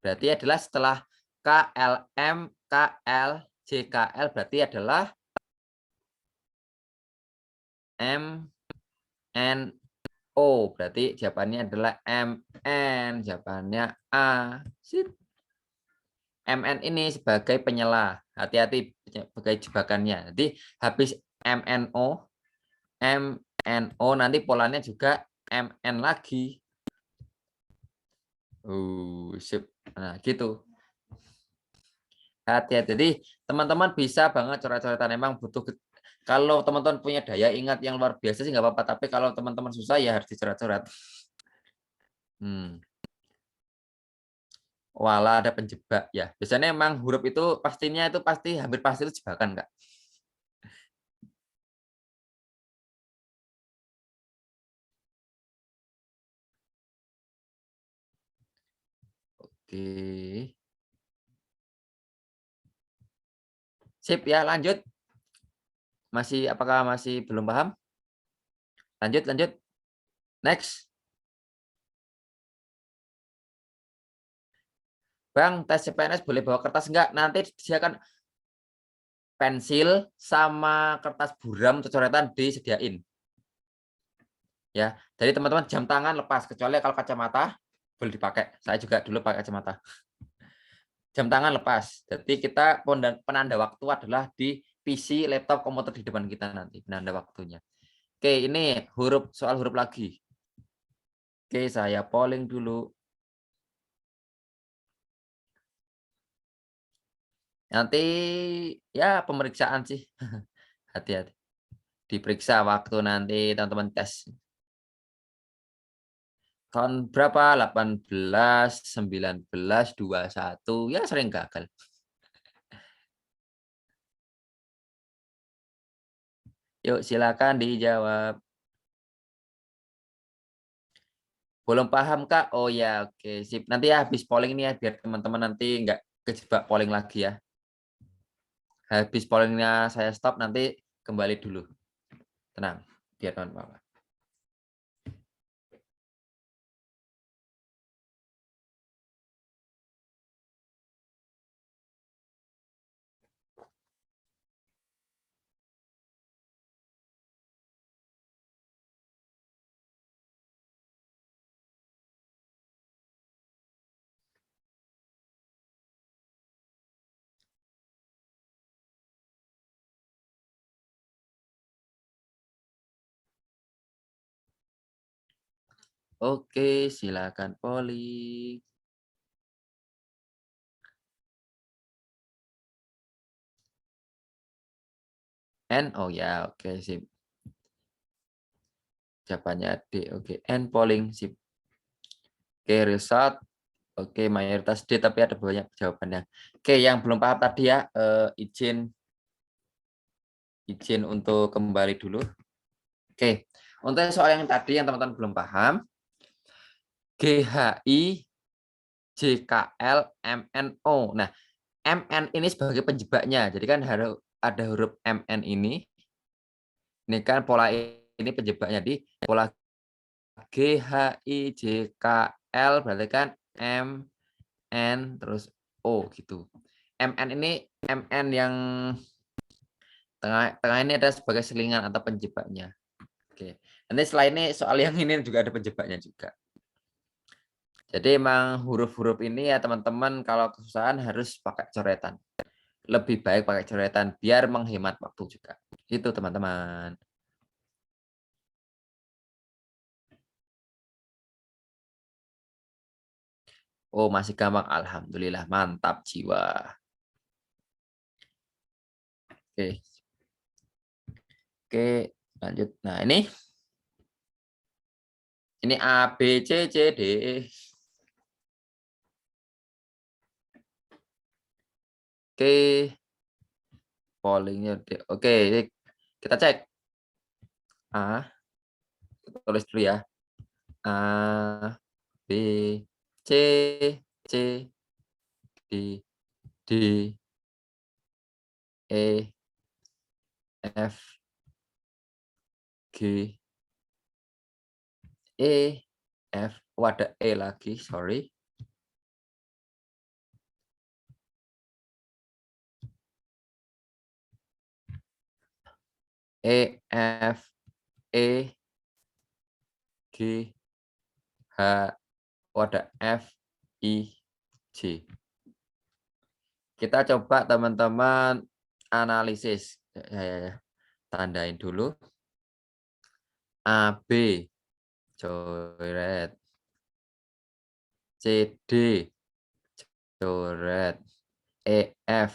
Berarti adalah setelah KLM, KL, JKL berarti adalah M, N, O. Berarti jawabannya adalah MN. Jawabannya A. Sip. MN ini sebagai penyela. Hati-hati sebagai jebakannya. Jadi habis MNO, MNO nanti polanya juga MN lagi. Sip. Nah, gitu. Hati-hati. Jadi teman-teman bisa banget coret-coretan. Emang butuh, kalau teman-teman punya daya ingat yang luar biasa sih nggak apa-apa. Tapi kalau teman-teman susah ya harus dicoret-coret. Walah, ada penjebak ya. Biasanya emang huruf itu pastinya itu hampir pasti itu jebakan, Kak. Oke. Sip ya, lanjut. Apakah masih belum paham? Lanjut, lanjut. Next. Bang, tes CPNS boleh bawa kertas enggak? Nanti disediakan pensil sama kertas buram atau coretan disediain. Ya, jadi teman-teman jam tangan lepas, kecuali kalau kacamata boleh dipakai. Saya juga dulu pakai kacamata. Jam tangan lepas. Jadi kita penanda waktu adalah di PC, laptop, komputer di depan kita nanti penanda waktunya. Oke, ini soal huruf lagi. Oke, saya polling dulu. Nanti ya pemeriksaan sih. Hati-hati. Diperiksa waktu nanti teman-teman tes. Tahun berapa? 18, 19, 21. Ya sering gagal. Yuk silakan dijawab. Belum paham Kak? Oh ya, oke sip. Nanti ya habis polling ini ya biar teman-teman nanti nggak kejebak polling lagi ya. Habis pollingnya saya stop nanti kembali dulu. Tenang, biar teman-teman. Oke, silakan polling. N, oh ya, oke sip. Jawabannya D, oke. N polling sip. Oke, result. Oke, mayoritas D tapi ada banyak jawabannya. Oke, yang belum paham tadi ya, izin untuk kembali dulu. Oke, untuk soal yang tadi yang teman-teman belum paham, GHI, JKL, MNO. Nah, MN ini sebagai penjebaknya. Jadi kan harus ada huruf MN ini. Ini kan pola ini penjebaknya di pola GHI, JKL berarti kan M, N, terus O gitu. MN ini MN yang tengah ini ada sebagai selingan atau penjebaknya. Oke. Nanti setelah ini soal yang ini juga ada penjebaknya juga. Jadi emang huruf-huruf ini ya teman-teman kalau kesusahan harus pakai coretan. Lebih baik pakai coretan biar menghemat waktu juga. Itu teman-teman. Oh, masih gampang. Alhamdulillah, mantap jiwa. Oke. Oke, lanjut. Nah, ini A, B, C, C, D, E. Oke, pollingnya D. Oke, kita cek. A, kita tulis dulu ya. A, B, C, C, D, D, E, F, G, E, F. Oh, ada E lagi, sorry. E, F, E, G, H. Oh, ada F, I, J. Kita coba teman-teman analisis. Saya tandain dulu. AB, coret. CD, coret. EF,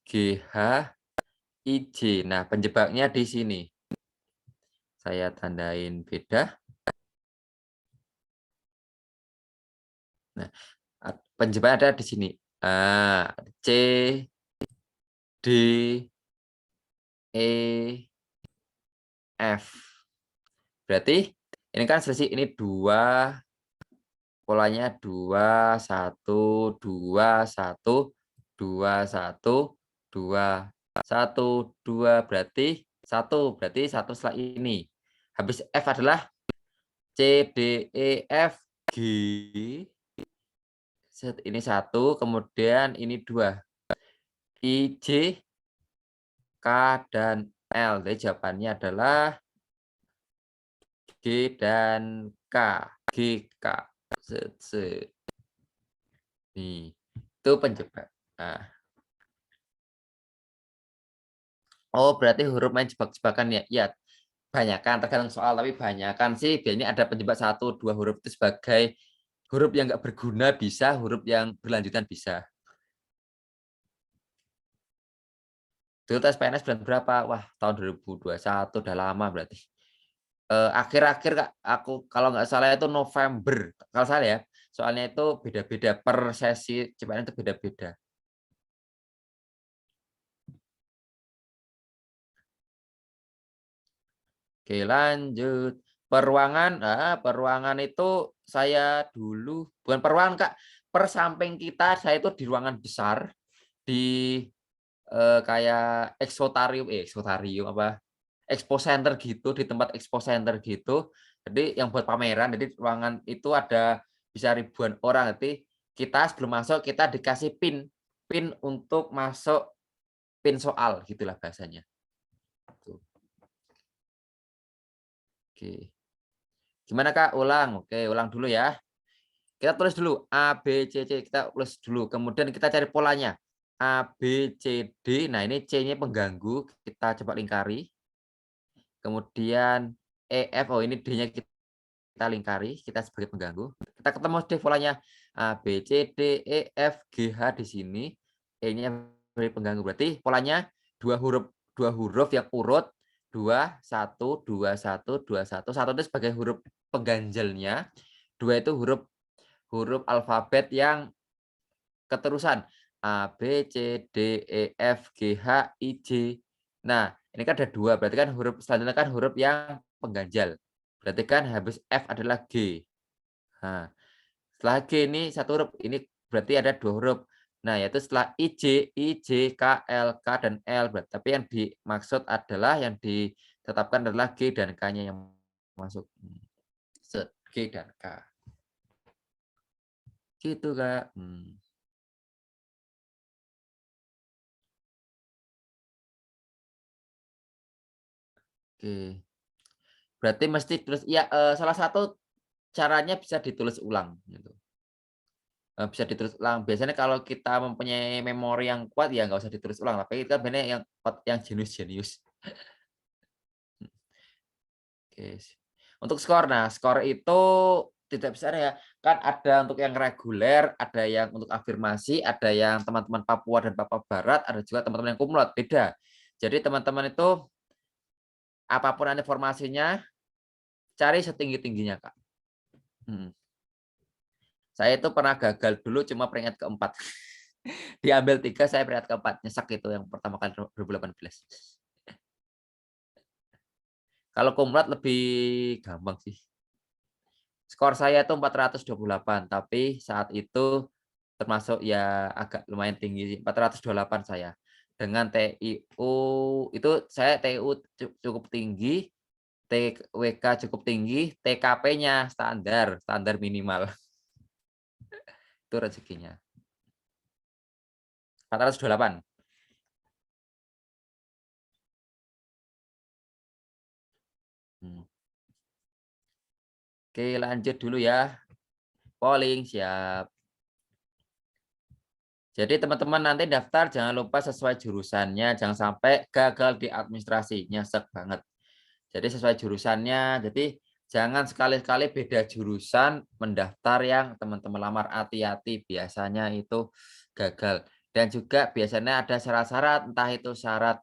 GH, IJ. Nah, penjebaknya di sini. Saya tandain beda. Nah, penjebak ada di sini. C, D, E, F. Berarti ini kan selisih ini 2, polanya 2, 1, 2, 1, 2, 1, 2, 1, 2, berarti 1, berarti 1 setelah ini. Habis F adalah C, D, E, F, G. Ini 1, kemudian ini 2. I, J, K, dan L. Jadi jawabannya adalah G dan K. G, K. Set, set. Nih, itu penjebak. Nah. Oh, berarti huruf main jebak-jebakan ya? Iya, banyakan, tergantung soal, tapi banyakan sih biasanya ada penjebak 1, 2 huruf itu sebagai huruf yang nggak berguna bisa, huruf yang berlanjutan bisa. Dulu tes PNS bulan berapa? Wah, tahun 2021, udah lama berarti. Akhir-akhir Kak, aku kalau nggak salah itu November, kalau salah ya, soalnya itu beda-beda per sesi CPNS itu beda-beda. Oke, lanjut. Peruangan itu saya dulu bukan peruangan, Kak, per samping kita saya itu di ruangan besar, di, kayak eksotarium apa, expo center gitu, di tempat expo center gitu. Jadi yang buat pameran, jadi ruangan itu ada bisa ribuan orang, nanti kita sebelum masuk kita dikasih PIN, PIN untuk masuk, PIN soal gitulah bahasanya, gitu. Oke. Gimana, Kak, ulang? Oke, ulang dulu ya. Kita tulis dulu A, B, C, C, kita tulis dulu, kemudian kita cari polanya. A, B, C, D, nah ini C-nya pengganggu, kita coba lingkari. Kemudian E, F, oh ini D-nya kita lingkari, kita sebagai pengganggu. Kita ketemu deh polanya, A, B, C, D, E, F, G, H di sini, E-nya sebagai pengganggu. Berarti polanya dua huruf yang urut, 2, 1, 2, 1, 2, 1. 1 itu sebagai huruf pengganjalnya, 2 itu huruf huruf alfabet yang keterusan A, B, C, D, E, F, G, H, I, J. Nah, ini kan ada 2, berarti kan huruf selanjutnya kan huruf yang pengganjal. Berarti kan habis F adalah G. Nah, setelah G ini satu huruf, ini berarti ada 2 huruf. Nah, yaitu setelah I, J, K, L, K, dan L. Tapi yang dimaksud adalah, yang ditetapkan adalah G dan K-nya yang masuk. Set, G dan K. Gitu, Kak. Oke. Berarti mesti tulis ya, salah satu caranya bisa ditulis ulang gitu. Bisa ditulis ulang. Biasanya kalau kita mempunyai memori yang kuat ya nggak usah ditulis ulang, tapi itu kan biasanya yang jenius-jenius. Oke. Untuk skor, nah skor itu tidak bisa ya, kan ada untuk yang reguler, ada yang untuk afirmasi, ada yang teman-teman Papua dan Papua Barat, ada juga teman-teman yang kumlot, beda. Jadi teman-teman itu apapun informasinya, cari setinggi-tingginya, Kak. Mhm. Saya itu pernah gagal dulu cuma peringkat keempat. Diambil 3, saya peringkat keempat, nyesek itu yang pertama kali 2018. Kalau kumlot lebih gampang sih. Skor saya itu 428, tapi saat itu termasuk ya agak lumayan tinggi sih, 428 saya. Dengan TIU itu saya TIU cukup tinggi, TWK cukup tinggi, TKP-nya standar, standar minimal. Itu rezekinya. 428. Hmm. Oke, lanjut dulu ya. Polling, siap. Jadi teman-teman nanti daftar jangan lupa sesuai jurusannya, jangan sampai gagal di administrasi, nyesek banget. Jadi sesuai jurusannya, jadi jangan sekali-kali beda jurusan mendaftar yang teman-teman lamar, hati-hati biasanya itu gagal. Dan juga biasanya ada syarat-syarat, entah itu syarat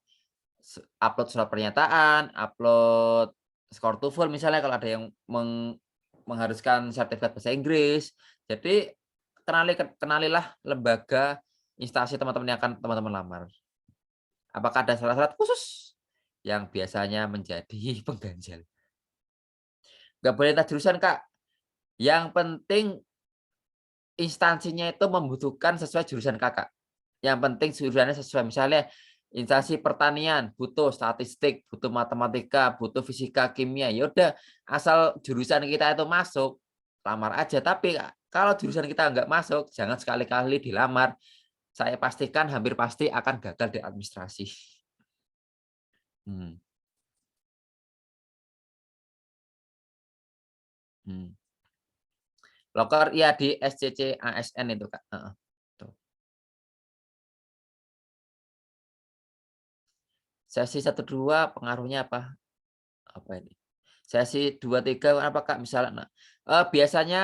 upload surat pernyataan, upload skor TOEFL misalnya kalau ada yang mengharuskan sertifikat bahasa Inggris. Jadi kenalilah lembaga, instansi teman-teman yang akan teman-teman lamar. Apakah ada syarat-syarat khusus yang biasanya menjadi pengganjal? Nggak boleh lintas jurusan, Kak. Yang penting instansinya itu membutuhkan sesuai jurusan Kakak. Yang penting jurusannya sesuai. Misalnya instansi pertanian butuh statistik, butuh matematika, butuh fisika, kimia. Ya udah, asal jurusan kita itu masuk, lamar aja. Tapi kalau jurusan kita nggak masuk, jangan sekali-kali dilamar. Saya pastikan hampir pasti akan gagal di administrasi. Hmm, hmm. Loker iya di SCC ASN itu, Kak. Heeh, tuh. Sesi 1, 2 pengaruhnya apa? Apa ini? Sesi 2 3 apa, Kak? Misalnya, biasanya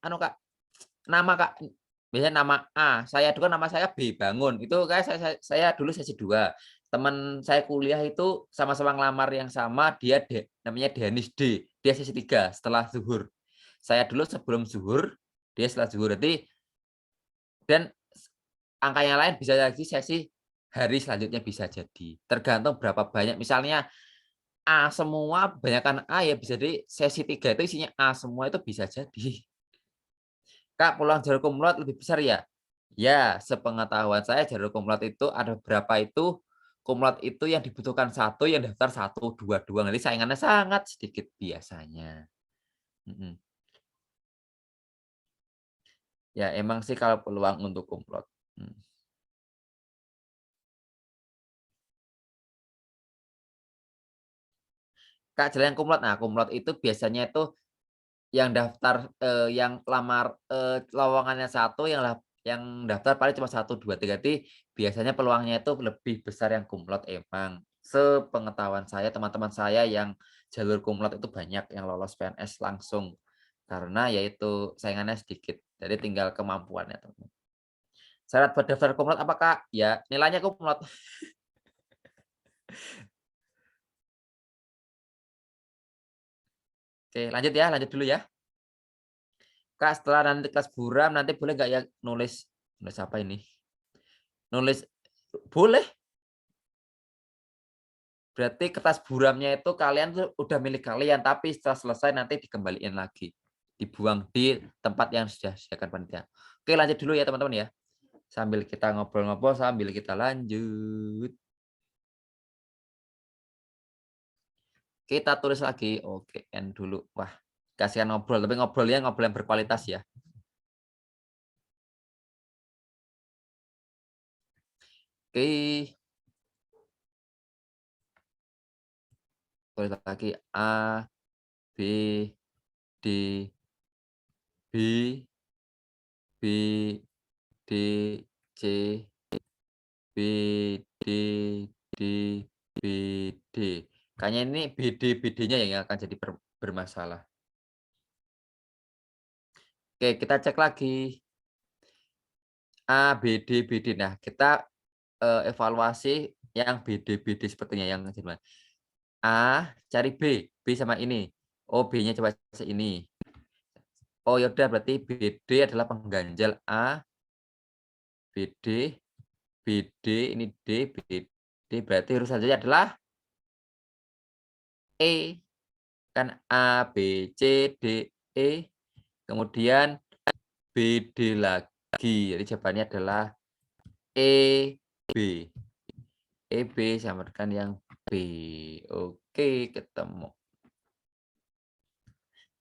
anu, Kak, nama, Kak, biasanya nama A, saya dulu nama saya B, Bangun, itu kayak saya dulu sesi 2. Teman saya kuliah itu sama-sama ngelamar yang sama, dia namanya Denis D, dia sesi 3 setelah zuhur. Saya dulu sebelum zuhur, dia setelah zuhur. Jadi dan angka yang lain bisa lagi sesi hari selanjutnya bisa jadi, tergantung berapa banyak. Misalnya A semua, kebanyakan A ya bisa jadi sesi 3 itu isinya A semua itu bisa jadi. Kak, peluang jalur kumlot lebih besar ya? Ya, sepengetahuan saya jalur kumlot itu ada berapa itu, kumlot itu yang dibutuhkan satu, yang daftar satu, 2 doang. Nanti saingannya sangat sedikit biasanya. Mhm. Ya emang sih kalau peluang untuk kumlot. Mhm. Kak, jalan kumlot, nah kumlot itu biasanya itu yang daftar, yang lamar, lowongannya satu, yang daftar paling cuma satu 2 3 jadi biasanya peluangnya itu lebih besar yang kumlot emang. Sepengetahuan saya, teman-teman saya yang jalur kumlot itu banyak yang lolos PNS langsung. Karena ya itu saingannya sedikit, jadi tinggal kemampuannya, teman. Syarat buat daftar kumlot apa, Kak? Ya nilainya kumlot. Oke lanjut ya, lanjut dulu ya. Kak, setelah nanti kelas buram nanti boleh nggak ya nulis nulis apa ini, nulis boleh. Berarti kertas buramnya itu kalian tuh udah milik kalian, tapi setelah selesai nanti dikembaliin lagi, dibuang di tempat yang sudah disediakan panitia. Oke lanjut dulu ya teman-teman ya, sambil kita ngobrol-ngobrol, sambil kita lanjut. Kita tulis lagi, oke end dulu. Wah, kasihan ngobrol, tapi ngobrolnya ngobrol yang berkualitas ya. Oke, tulis lagi A, B, D, B, B, D, C, B, D, D, B, D. Kayaknya ini BD-BD-nya yang akan jadi bermasalah. Oke, kita cek lagi. A, B, D, B, D. Nah, kita evaluasi yang BD-BD sepertinya yang gimana. A, cari B, B sama ini. Oh, B-nya coba ini. Oh, ya udah berarti BD adalah pengganjal A, BD, BD, ini D, BD, berarti huruf selanjutnya adalah E. Kan A, B, C, D, E, kemudian BD lagi. Jadi jawabannya adalah E, B. E, B sama dengan yang B. Oke, ketemu.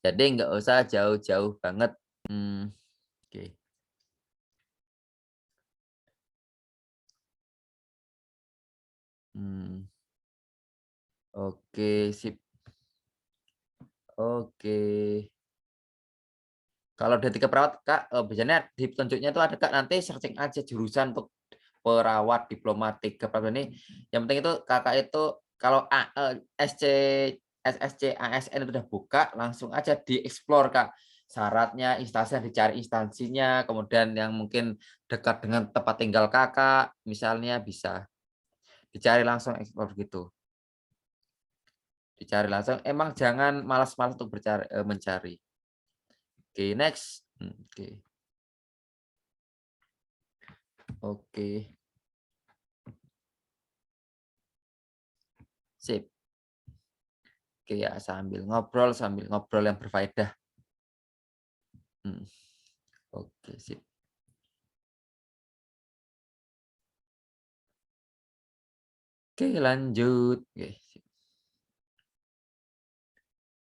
Jadi nggak usah jauh-jauh banget. Oke. Oke, sip. Oke. Kalau D3 perawat, Kak, biasanya di petunjuknya itu ada, Kak, nanti searching aja jurusan untuk perawat, diplomatik, kepala ini, yang penting itu Kakak itu kalau SSC, ASN itu udah buka, langsung aja di-explore, Kak. Syaratnya, instansinya dicari instansinya, kemudian yang mungkin dekat dengan tempat tinggal Kakak, misalnya bisa dicari langsung explore gitu. Dicari langsung, emang jangan malas-malas untuk mencari. Oke, next. Oke. Oke. Sip. Oke ya, sambil ngobrol yang berfaedah. Mhm. Oke, sip. Oke, lanjut. Oke, sip.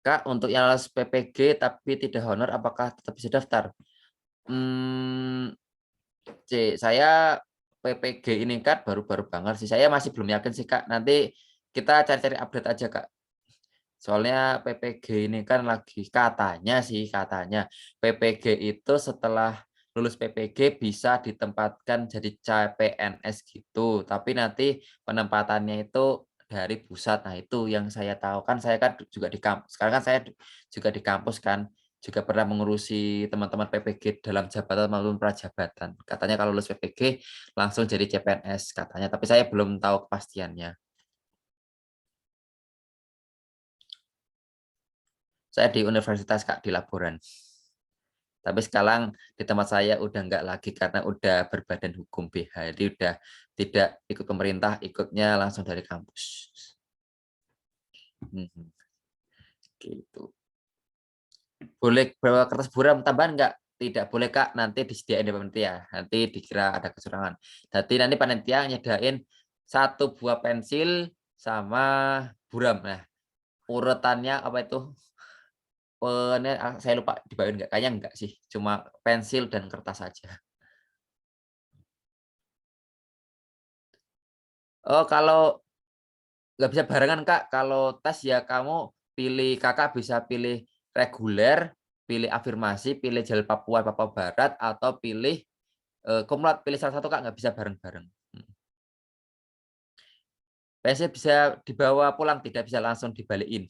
Kak, untuk yang lolos PPG tapi tidak honor, apakah tetap bisa daftar? Mmm, saya PPG ini kan baru-baru banget sih, saya masih belum yakin sih, Kak. Nanti kita cari-cari update aja, Kak. Soalnya PPG ini kan lagi katanya PPG itu setelah lulus PPG bisa ditempatkan jadi CPNS gitu, tapi nanti penempatannya itu dari pusat. Nah, itu yang saya tahu, kan saya kan juga di sekarang kan saya juga di kampus kan, juga pernah mengurusi teman-teman PPG dalam jabatan maupun prajabatan. Katanya kalau lulus PPG langsung jadi CPNS katanya, tapi saya belum tahu kepastiannya. Saya di universitas, Kak, di Laboran. Tapi sekarang di tempat saya udah nggak lagi karena udah berbadan hukum BH, jadi udah tidak ikut pemerintah, ikutnya langsung dari kampus. Mhm, gitu. Boleh bawa kertas buram tambahan nggak? Tidak boleh, Kak, nanti disediain di panitia, nanti dikira ada kecurangan. Jadi nanti panitia nyediain 1 buah pensil sama buram. Nah, urutannya apa itu, saya lupa dibawain nggak, kayaknya enggak sih, cuma pensil dan kertas saja. Oh, kalau nggak bisa barengan, Kak. Kalau tes ya kamu Kakak bisa pilih reguler, pilih afirmasi, pilih jalur Papua, Papua Barat, atau pilih, kumlot, pilih salah satu, Kak, nggak bisa bareng-bareng. Biasanya bisa dibawa pulang, tidak bisa langsung dibalikin.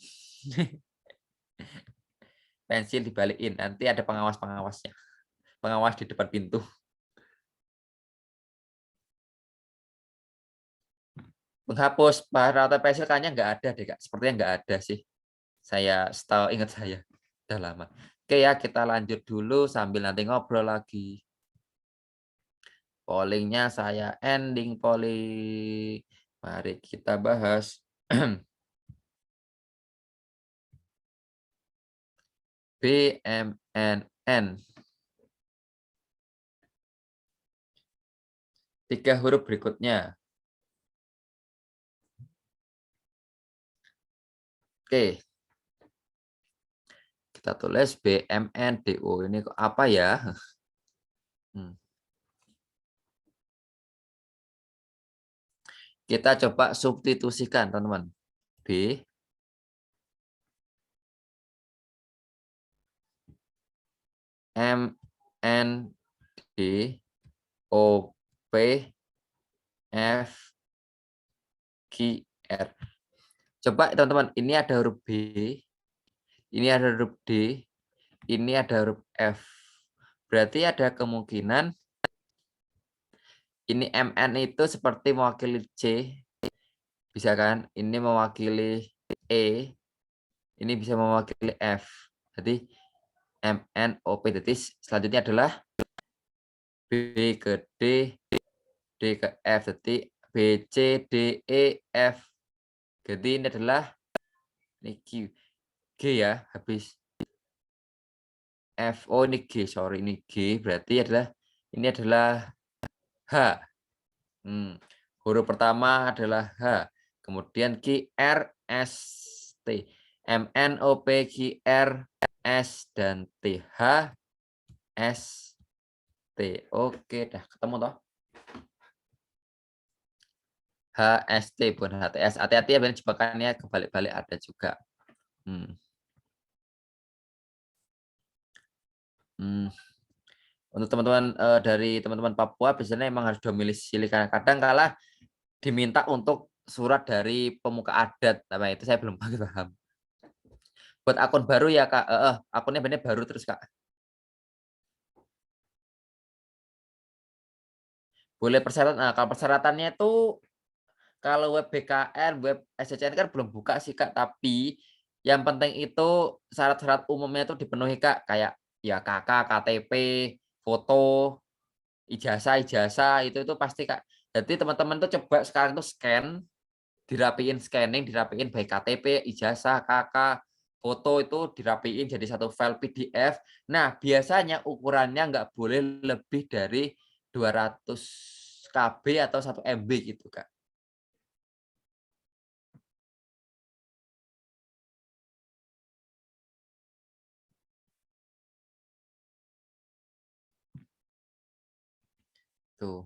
Pensil dibalikin, nanti ada pengawas-pengawasnya, pengawas di depan pintu. Penghapus atau pensil kayaknya nggak ada deh, Kak, sepertinya nggak ada sih. Setahu ingat saya, udah lama. Oke ya, kita lanjut dulu sambil nanti ngobrol lagi. Polling-nya saya ending polling. Mari kita bahas. BMNN. 3 huruf berikutnya. Oke, kita tulis BMNDO. Ini kok apa ya? Hmm. Kita coba substitusikan, teman-teman. B, M, N, D, O, P, F, Q, R. Coba teman-teman, ini ada huruf B, ini ada huruf D, ini ada huruf F. Berarti ada kemungkinan ini MN itu seperti mewakili C, bisa kan? Ini mewakili E, ini bisa mewakili F. Jadi MNOP. Jadi selanjutnya adalah B ke D, D ke F. Jadi B, C, D, E, F. Jadi ini adalah ini Q. G ya, habis F. Oh ini G, sorry ini G. Berarti ini adalah H. Huruf pertama adalah H. Kemudian Q, R, S, T. M, N, O, P, Q, R, S, dan T. H, S, T. Oke, dah ketemu toh. HST bukan HTS. Hati-hati ya, benar jebakannya kebalik-balik ada juga. Untuk teman-teman dari teman-teman Papua biasanya emang harus domisili, kadang kala diminta untuk surat dari pemuka adat. Nah, itu saya belum paham. Buat akun baru ya Kak, akunnya benar baru terus Kak. Boleh persyaratan. Nah, kalau persyaratannya itu kalau web BKN, web SCCN kan belum buka sih Kak, tapi yang penting itu syarat-syarat umumnya itu dipenuhi Kak, kayak ya KK, KTP, foto, ijazah itu pasti Kak. Jadi teman-teman tuh coba sekarang tuh dirapiin scanning, dirapiin baik KTP, ijazah, KK, foto itu dirapiin jadi satu file PDF. Nah, biasanya ukurannya nggak boleh lebih dari 200 KB atau 1 MB gitu, Kak. Tuh.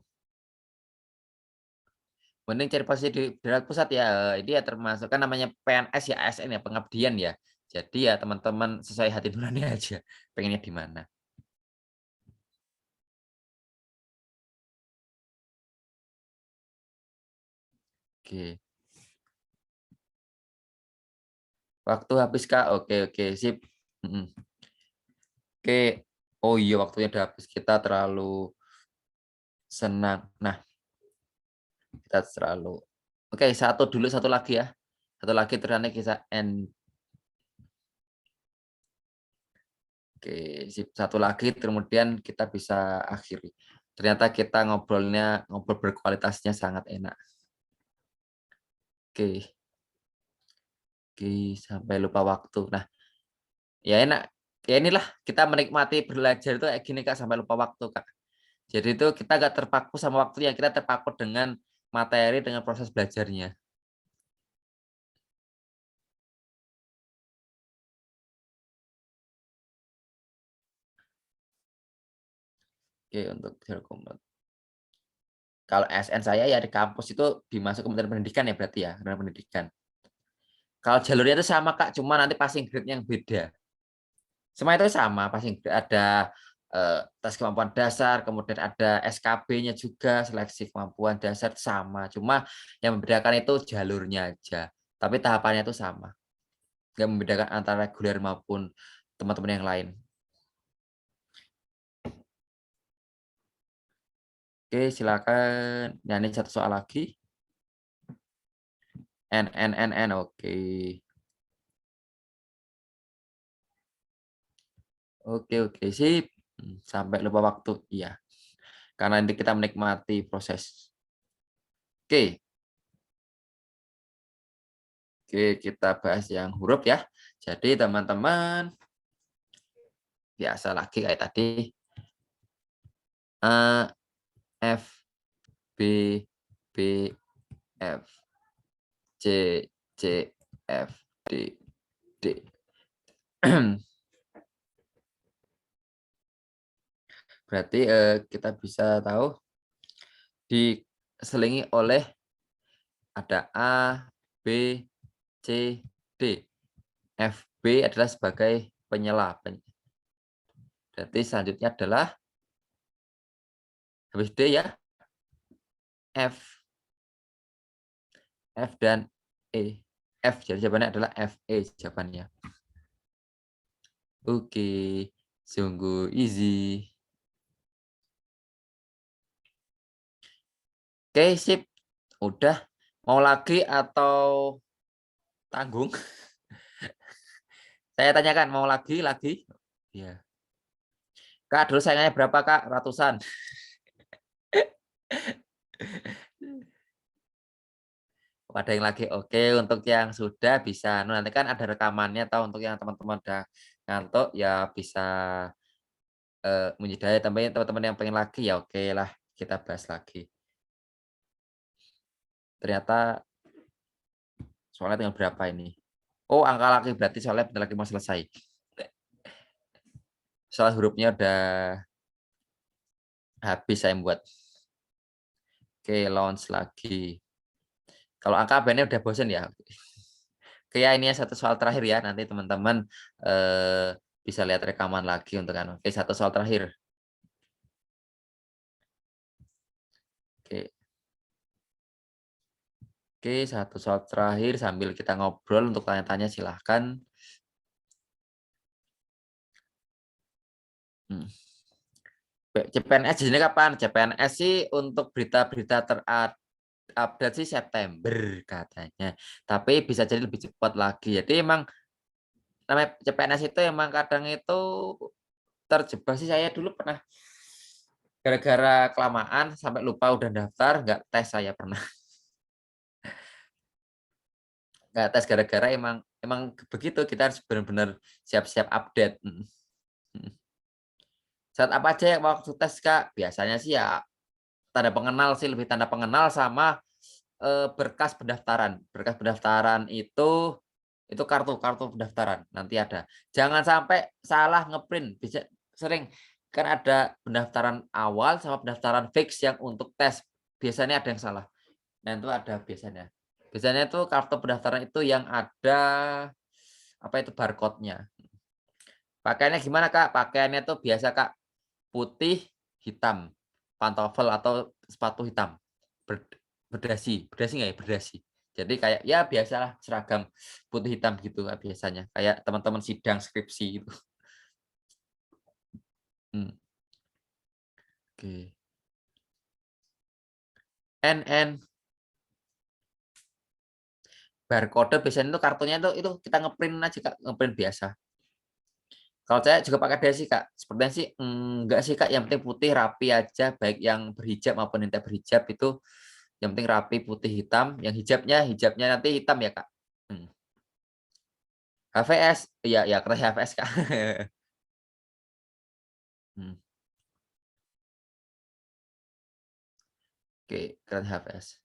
Mending cari posisi di Direktorat Pusat ya, ini ya termasuk kan namanya PNS ya, ASN ya, pengabdian ya. Jadi ya teman-teman sesuai hati nurani aja, pengennya di mana. Oke. Waktu habis, Kak. Oke, sip. Mhm. Oke. Oh iya, waktunya udah habis. Kita terlalu senang. Nah, kita terlalu oke, satu lagi ya. Satu lagi terus nanti kita end. Oke, sip. Satu lagi kemudian kita bisa akhiri. Ternyata kita ngobrol berkualitasnya sangat enak. Oke. Oke, sampai lupa waktu. Nah, ya enak. Ya inilah kita menikmati belajar itu kayak gini Kak, sampai lupa waktu Kak. Jadi itu kita nggak terpaku sama waktunya, kita terpaku dengan materi, dengan proses belajarnya. Oke, untuk Telkomsel. Kalau ASN saya ya di kampus itu dimasuk Kementerian Pendidikan ya berarti ya, Kementerian Pendidikan. Kalau jalurnya itu sama Kak, cuma nanti passing grade yang beda. Semua itu sama, passing grade ada tes kemampuan dasar, kemudian ada SKB-nya juga, seleksi kemampuan dasar sama. Cuma yang membedakan itu jalurnya aja. Tapi tahapannya itu sama. Nggak membedakan antara reguler maupun teman-teman yang lain. Oke, silakan. Nyanyi satu soal lagi. N, oke. Oke, sip. Sampai lupa waktu, iya. Karena nanti kita menikmati proses. Oke, kita bahas yang huruf ya. Jadi teman-teman, biasa lagi kayak tadi, A, F, B, B, F, C, C, F, D, D. Berarti kita bisa tahu diselingi oleh ada A, B, C, D. FB adalah sebagai penyela. Berarti selanjutnya adalah habis D ya, F. F dan E. F, jadi jawabannya adalah FE jawabannya. Oke, sungguh easy. Oke, sip. Udah. Mau lagi atau tanggung? Saya tanyakan, mau lagi? Iya. Kak, dulu saingannya berapa, Kak? Ratusan. Ada yang lagi? Oke, untuk yang sudah bisa. Nanti kan ada rekamannya, atau untuk yang teman-teman udah ngantuk, ya bisa menyedaya. Tapi teman-teman yang pengen lagi, ya oke lah, kita bahas lagi. Ternyata soalnya tinggal berapa ini? Oh, angka laki berarti soalnya bentar lagi mau selesai. Soal hurufnya udah habis saya buat. Oke, launch lagi. Kalau angka absennya udah bosen ya. Oke ya, ini ya satu soal terakhir ya. Nanti teman-teman bisa lihat rekaman lagi untuk kan. Oke, satu soal terakhir. Oke. Oke, satu soal terakhir sambil kita ngobrol. Untuk tanya-tanya silahkan. CPNS jadi kapan? CPNS sih untuk berita-berita update sih September katanya. Tapi bisa jadi lebih cepat lagi. Jadi emang namanya CPNS itu emang kadang itu terjebak sih, saya dulu pernah gara-gara kelamaan sampai lupa udah daftar, nggak tes saya pernah. Nggak tes gara-gara emang begitu, kita harus benar-benar siap-siap update. Saat apa aja yang waktu tes, Kak? Biasanya sih ya tanda pengenal sih, lebih tanda pengenal sama berkas pendaftaran. Berkas pendaftaran itu kartu pendaftaran, nanti ada. Jangan sampai salah ngeprint, bisa sering kan ada pendaftaran awal sama pendaftaran fix yang untuk tes, biasanya ada yang salah. Nah, itu ada biasanya. Biasanya itu kartu pendaftaran itu yang ada, apa itu, barcode-nya. Pakaiannya gimana, Kak? Pakaiannya tuh biasa, Kak, putih, hitam, pantofel atau sepatu hitam, berdasi nggak ya? Berdasi. Jadi kayak ya biasalah seragam putih hitam gitu Kak, biasanya, kayak teman-teman sidang skripsi gitu. Hmm, oke. NN, barcode biasanya itu kartunya itu kita ngeprint aja Kak, ngeprint biasa. Kalau saya juga pakai dasi Kak, sepertinya sih enggak sih Kak, yang penting putih rapi aja, baik yang berhijab maupun yang tidak berhijab itu yang penting rapi, putih, hitam. Yang hijabnya nanti hitam ya Kak. Hmm. HVS, iya ya kertas HVS Kak. Hmm, oke, kertas HVS.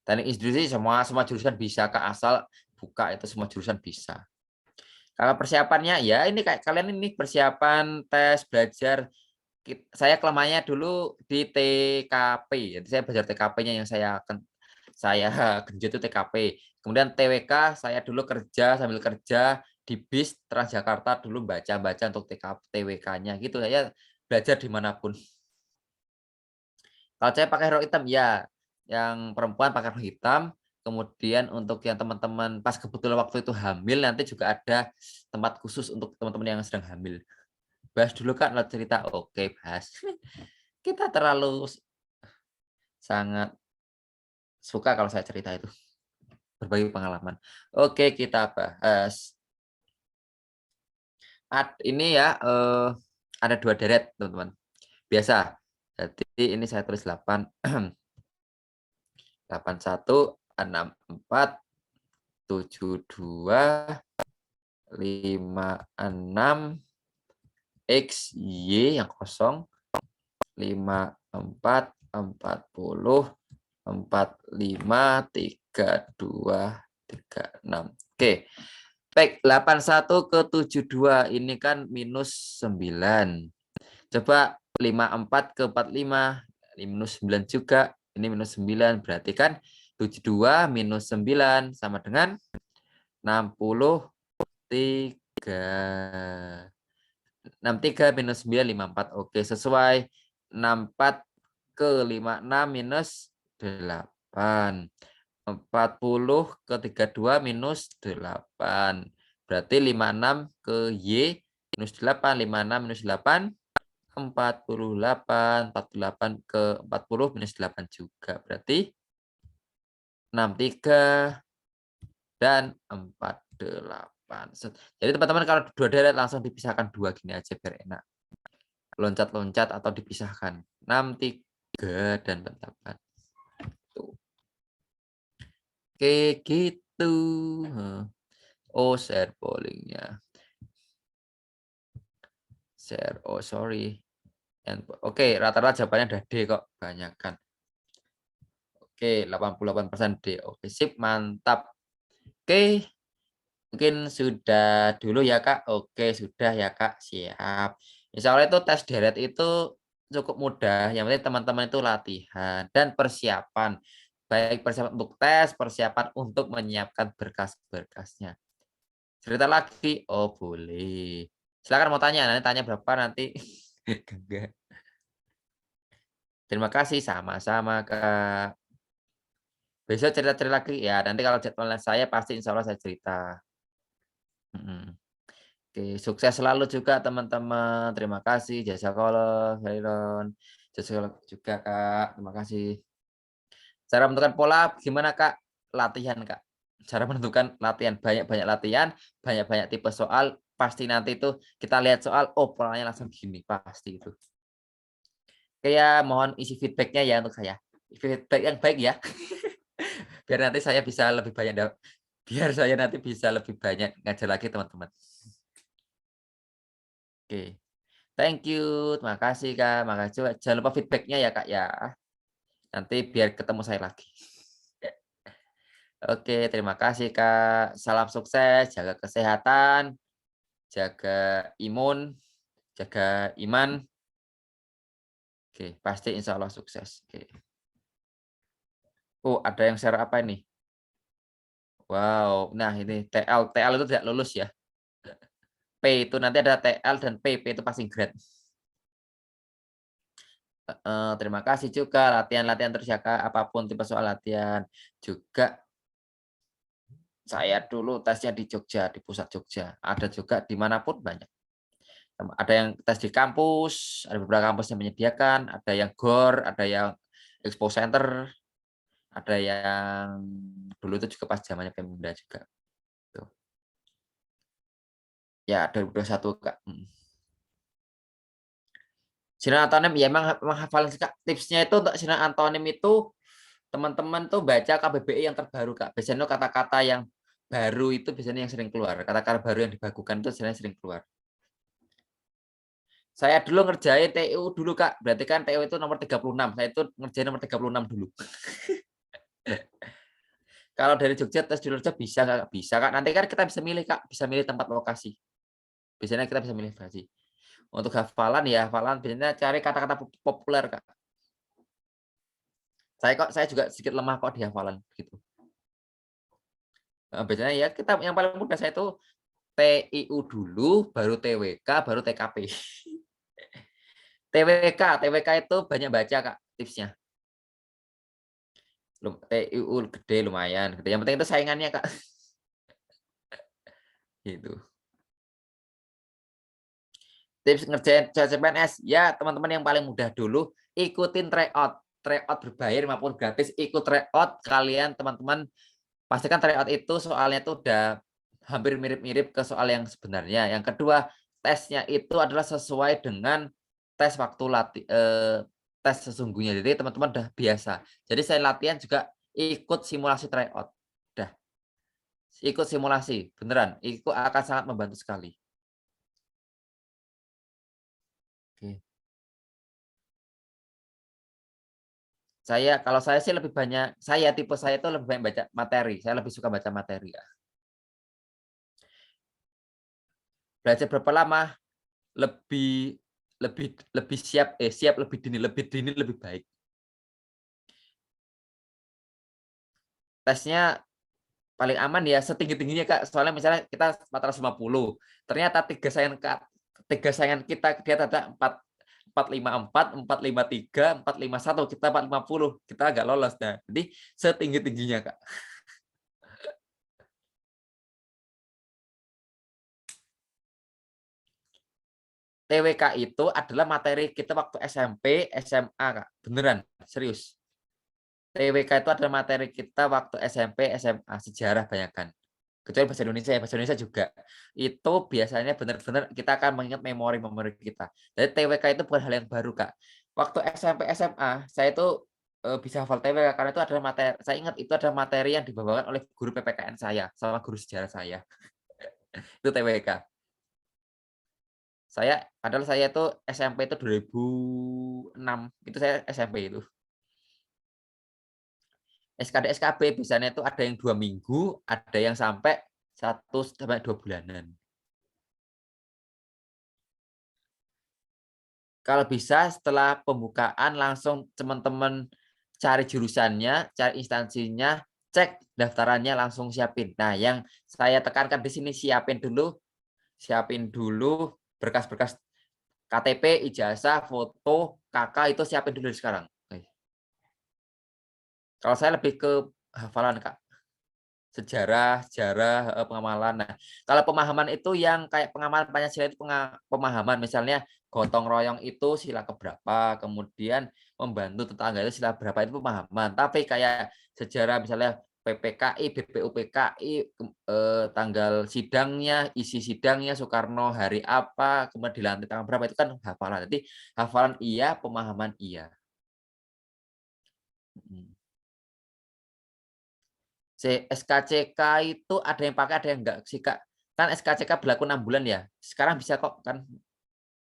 Teknik industri semua semua jurusan bisa Kak, asal buka itu semua jurusan bisa. Kalau persiapannya ya ini kayak kalian ini persiapan tes belajar. Saya kelemahannya dulu di TKP, jadi saya belajar TKP-nya yang saya genjot itu TKP. Kemudian TWK saya dulu kerja sambil kerja di bis Transjakarta dulu baca-baca untuk TWK-nya gitu, saya belajar dimanapun. Kalau saya pakai rok hitam, ya. Yang perempuan pakai rok hitam, kemudian untuk yang teman-teman pas kebetulan waktu itu hamil, nanti juga ada tempat khusus untuk teman-teman yang sedang hamil. Bahas dulu Kak, lo cerita. Oke, bahas. Kita terlalu sangat suka kalau saya cerita itu, berbagi pengalaman. Oke, kita bahas. Ini ya, ada 2 deret, teman-teman. Biasa. Jadi ini saya tulis 8, 81, 64, 72, 56, X, Y yang kosong, 54, 40, 45, 32, 36. Oke. Baik, 81 ke 72 ini kan minus 9. Coba 54 ke 45, ini minus 9 juga, ini minus 9, berarti kan 72 minus 9 sama dengan 63. 63 minus 9, 54. Oke, sesuai. 64 ke 56 minus 8. 40 ke 32 minus 8. Berarti 56 ke Y minus 8. 56 minus 8. 48. 48 ke 40 minus 8 juga. Berarti 63 dan 48. Jadi teman-teman kalau dua deret langsung dipisahkan dua gini aja biar enak. Loncat-loncat atau dipisahkan. 63 dan 48. Tuh. Oke, gitu. Oh, share pollingnya. Share. Oh, sorry. Oke, rata-rata jawabannya ada D kok. Banyak kan. Oke, 88% D. Oke, sip. Mantap. Oke. Mungkin sudah dulu ya, Kak. Oke, sudah ya, Kak. Siap. Insya Allah itu tes deret itu cukup mudah. Yang penting teman-teman itu latihan dan persiapan. Baik persiapan untuk tes, persiapan untuk menyiapkan berkas-berkasnya. Cerita lagi? Oh, boleh. Silakan mau tanya, nanti tanya berapa nanti. Enggak. Terima kasih, sama-sama, Kak. Besok cerita-cerita lagi ya. Nanti kalau jadwalnya saya pasti insya Allah saya cerita. Mhm. Oke, sukses selalu juga teman-teman. Terima kasih, jazakallah khairan. Jazakallah juga, Kak. Terima kasih. Cara menentukan pola gimana, Kak? Latihan, Kak. Cara menentukan latihan, banyak-banyak latihan, banyak-banyak tipe soal, pasti nanti itu kita lihat soal, oh polanya langsung gini, pasti itu. Kayak mohon isi feedback-nya ya untuk saya. Feedback yang baik ya, biar nanti saya bisa lebih banyak biar saya nanti bisa lebih banyak ngajar lagi teman-teman. Oke. Thank you, terima kasih Kak, makasih juga jangan lupa feedback-nya ya Kak ya, nanti biar ketemu saya lagi. Oke, terima kasih Kak, salam sukses, jaga kesehatan, jaga imun, jaga iman, oke, pasti insya Allah sukses, oke. Oh, ada yang share apa ini? Wow, nah ini TL itu tidak lulus ya, P itu nanti ada TL dan P itu passing grade. Terima kasih juga, latihan-latihan terus ya Kak, apapun tipe soal latihan. Juga saya dulu tesnya di Jogja, di pusat Jogja. Ada juga di manapun banyak. Ada yang tes di kampus, ada beberapa kampus yang menyediakan, ada yang GOR, ada yang Expo Center, ada yang dulu itu juga pas zamannya Pemda juga. Tuh. Ya, 2021 Kak. Sinar antonim ya emang hafalan sih Kak. Tipsnya itu untuk sinar antonim itu teman-teman tuh baca KBBI yang terbaru Kak. Biasanya kata-kata yang baru itu biasanya yang sering keluar. Kata-kata baru yang dibagukan itu biasanya sering keluar. Saya dulu ngerjain TU dulu, Kak. Berarti kan TU itu nomor 36. Saya itu ngerjain nomor 36 dulu. Kalau dari Jogja tes di Jogja bisa nggak? Kak? Bisa, Kak. Nanti kan kita bisa milih, Kak. Bisa milih tempat lokasi. Biasanya kita bisa milih lokasi. Untuk hafalan ya, hafalan biasanya cari kata-kata populer, Kak. Saya juga sedikit lemah kok di hafalan gitu. Biasanya ya kita yang paling mudah saya itu TIU dulu, baru TWK, baru TKP. TWK itu banyak baca, Kak, tipsnya. TIU gede lumayan gede, yang penting itu saingannya, Kak, gitu. Tips ngerjain CPNS, ya teman-teman yang paling mudah dulu ikutin tryout. Tryout berbayar maupun gratis, ikut tryout kalian teman-teman pastikan tryout itu soalnya tuh udah hampir mirip-mirip ke soal yang sebenarnya. Yang kedua, tesnya itu adalah sesuai dengan tes waktu tes sesungguhnya. Jadi teman-teman udah biasa. Jadi saya latihan juga ikut simulasi tryout. Udah. Ikut simulasi, beneran, itu akan sangat membantu sekali. Oke. Kalau saya sih lebih banyak tipe saya itu lebih banyak baca materi, saya lebih suka baca materi ya. Belajar berapa lama? Lebih lebih siap lebih dini lebih baik. Tesnya paling aman ya setinggi-tingginya, Kak, soalnya misalnya kita 450, ternyata 3 saya tiga saingan kita dia ada 454, 453, 451, kita 450, kita nggak lolos. Nah, jadi setinggi-tingginya, Kak. TWK itu adalah materi kita waktu SMP, SMA, Kak. Beneran, serius. TWK itu adalah materi kita waktu SMP, SMA, sejarah bayangkan. Kecuali bahasa Indonesia juga. Itu biasanya benar-benar kita akan mengingat memori-memori kita. Jadi TWK itu bukan hal yang baru, Kak. Waktu SMP, SMA, saya itu bisa hafal TWK karena itu adalah materi, saya ingat itu adalah materi yang dibawakan oleh guru PPKN saya sama guru sejarah saya. Itu TWK. Padahal saya itu SMP itu 2006, itu saya SMP itu. SKD, SKB biasanya itu ada yang 2 minggu, ada yang sampai 1 sampai 2 bulanan. Kalau bisa setelah pembukaan langsung teman-teman cari jurusannya, cari instansinya, cek daftarannya, langsung siapin. Nah, yang saya tekankan di sini siapin dulu berkas-berkas KTP, ijazah, foto, KK itu siapin dulu sekarang. Kalau saya lebih ke hafalan, Kak. Sejarah, pengamalan. Nah, kalau pemahaman itu yang kayak pengamalan Pancasila itu pemahaman, misalnya gotong royong itu sila keberapa, kemudian membantu tetangga itu sila berapa, itu pemahaman. Tapi kayak sejarah misalnya PPKI, BPUPKI, tanggal sidangnya, isi sidangnya, Soekarno hari apa, kemudian dilantik tanggal berapa, itu kan hafalan. Jadi hafalan iya, pemahaman iya. Mhm. SKCK itu ada yang pakai, ada yang enggak sih, Kak. Kan SKCK berlaku 6 bulan ya. Sekarang bisa kok kan,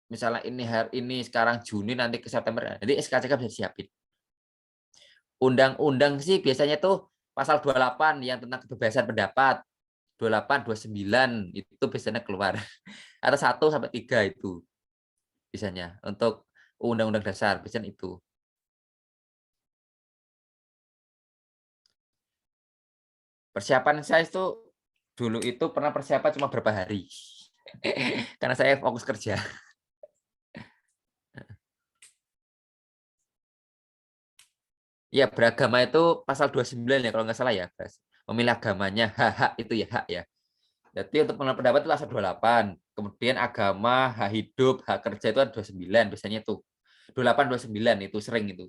misalnya ini sekarang Juni, nanti ke September, jadi SKCK bisa disiapin. Undang-undang sih biasanya tuh pasal 28 yang tentang kebebasan pendapat, 28, 29 itu biasanya keluar. Atau 1 sampai 3 itu biasanya untuk undang-undang dasar, biasanya itu. Persiapan saya itu dulu itu pernah persiapan cuma berapa hari. Karena saya fokus kerja. Ya, beragama itu pasal 29 ya kalau nggak salah ya, Bas. Memilih agamanya, hak-hak itu ya, hak ya. Jadi untuk mengenal pendapat itu pasal 28. Kemudian agama, hak hidup, hak kerja itu ada 29 biasanya itu. 28, 29 itu sering itu.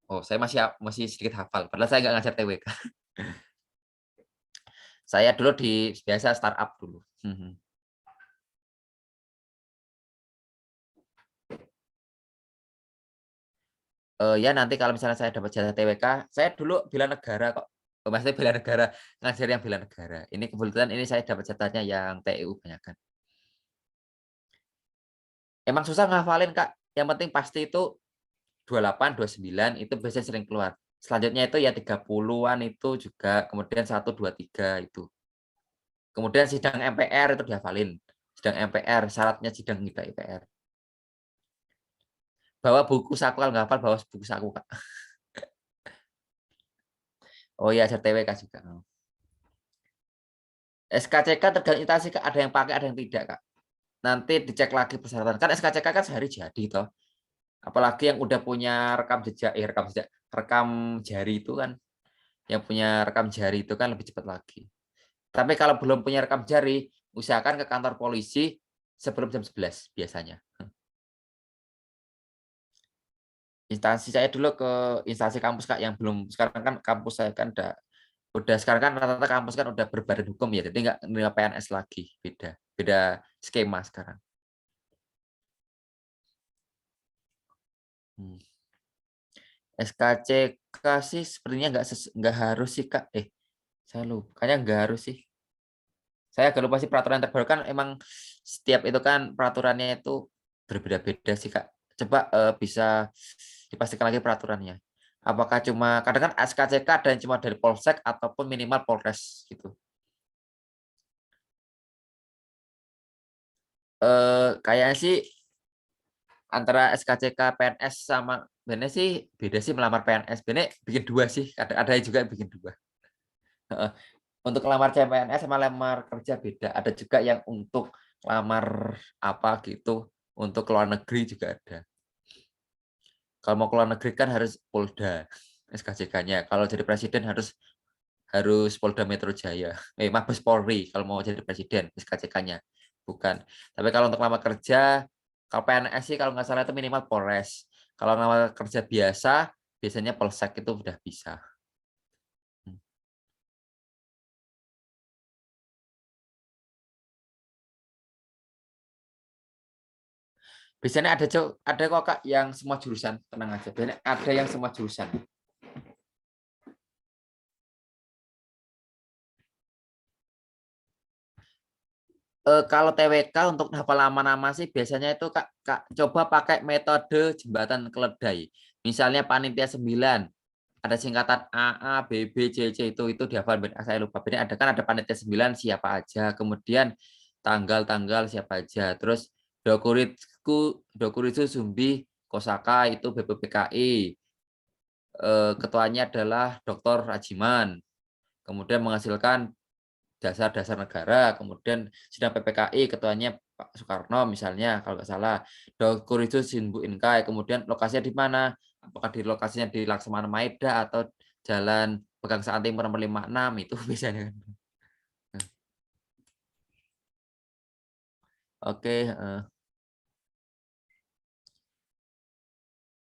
Oh, saya masih sedikit hafal. Padahal saya nggak ngajar TWK. Saya dulu di biasa startup dulu. Mhm. Ya nanti kalau misalnya saya dapat jatah TWK, saya dulu bela negara kok. Maksudnya bela negara, ngajar yang bela negara. Ini kebetulan ini saya dapat jatahnya yang TEU banyakan. Emang susah ngafalin, Kak, yang penting pasti itu 28, 29 itu biasanya sering keluar. Selanjutnya itu ya 30-an itu juga, kemudian 1, 2, 3 itu. Kemudian sidang MPR itu dihafalin. Sidang MPR, syaratnya sidang kita MPR. Bawa buku saku, kalau nggak hafal bawa buku saku, Kak. Oh iya, ajar TWK juga. SKCK tergantung instansi, Kak, ada yang pakai, ada yang tidak, Kak. Nanti dicek lagi persyaratan. Kan SKCK kan sehari jadi toh. Apalagi yang udah punya rekam jari itu kan, yang punya rekam jari itu kan lebih cepat lagi. Tapi kalau belum punya rekam jari, usahakan ke kantor polisi sebelum jam 11 biasanya. Instansi saya dulu ke instansi kampus, Kak, yang belum, sekarang kan kampus saya kan udah sekarang kan rata-rata kampus kan udah berbadan hukum ya, jadi nggak nerima PNS lagi, beda beda skema sekarang. Hmm. SKCK sih sepertinya nggak harus sih, Kak. Saya lupa, kayaknya nggak harus sih. Saya agak lupa sih peraturan terbaru kan emang setiap itu kan peraturannya itu berbeda-beda sih, Kak. Coba, bisa dipastikan lagi peraturannya. Apakah cuma kadang kan SKCK ada yang cuma dari Polsek ataupun minimal Polres gitu. Kayaknya sih antara SKCK PNS sama BNS sih beda sih, melamar PNS. BNS bikin 2 sih, ada juga yang bikin 2. Heeh. Untuk lamar CPNS sama lamar kerja beda. Ada juga yang untuk lamar apa gitu untuk ke luar negeri juga ada. Kalau mau ke luar negeri kan harus Polda SKCK-nya. Kalau jadi presiden harus Polda Metro Jaya. Mabes Polri kalau mau jadi presiden SKCK-nya. Bukan. Tapi kalau untuk lamar kerja, kalau PNS sih kalau nggak salah itu minimal Polres. Kalau lamar kerja biasa, biasanya Polsek itu udah bisa. Biasanya ada kok Kak yang semua jurusan, tenang aja. Biasanya ada yang semua jurusan. Kalau TWK untuk hafal nama-nama sih biasanya itu Kak coba pakai metode jembatan keledai. Misalnya panitia 9, ada singkatan AA, BB, CC itu dihafal, saya lupa. Bedanya ada panitia 9 siapa aja, kemudian tanggal-tanggal siapa aja. Terus Dokuritsu Sumbi Kosaka itu BPPKI. Ketuanya adalah Dr. Rajiman. Kemudian menghasilkan dasar-dasar negara, kemudian sidang PPKI ketuanya Pak Soekarno misalnya kalau nggak salah, Dokuritsu Shinbu Inkai, kemudian lokasinya di mana? Apakah di lokasinya di Laksamana Maeda atau Jalan Pegangsaan Timur nomor 56 itu biasanya. Oke,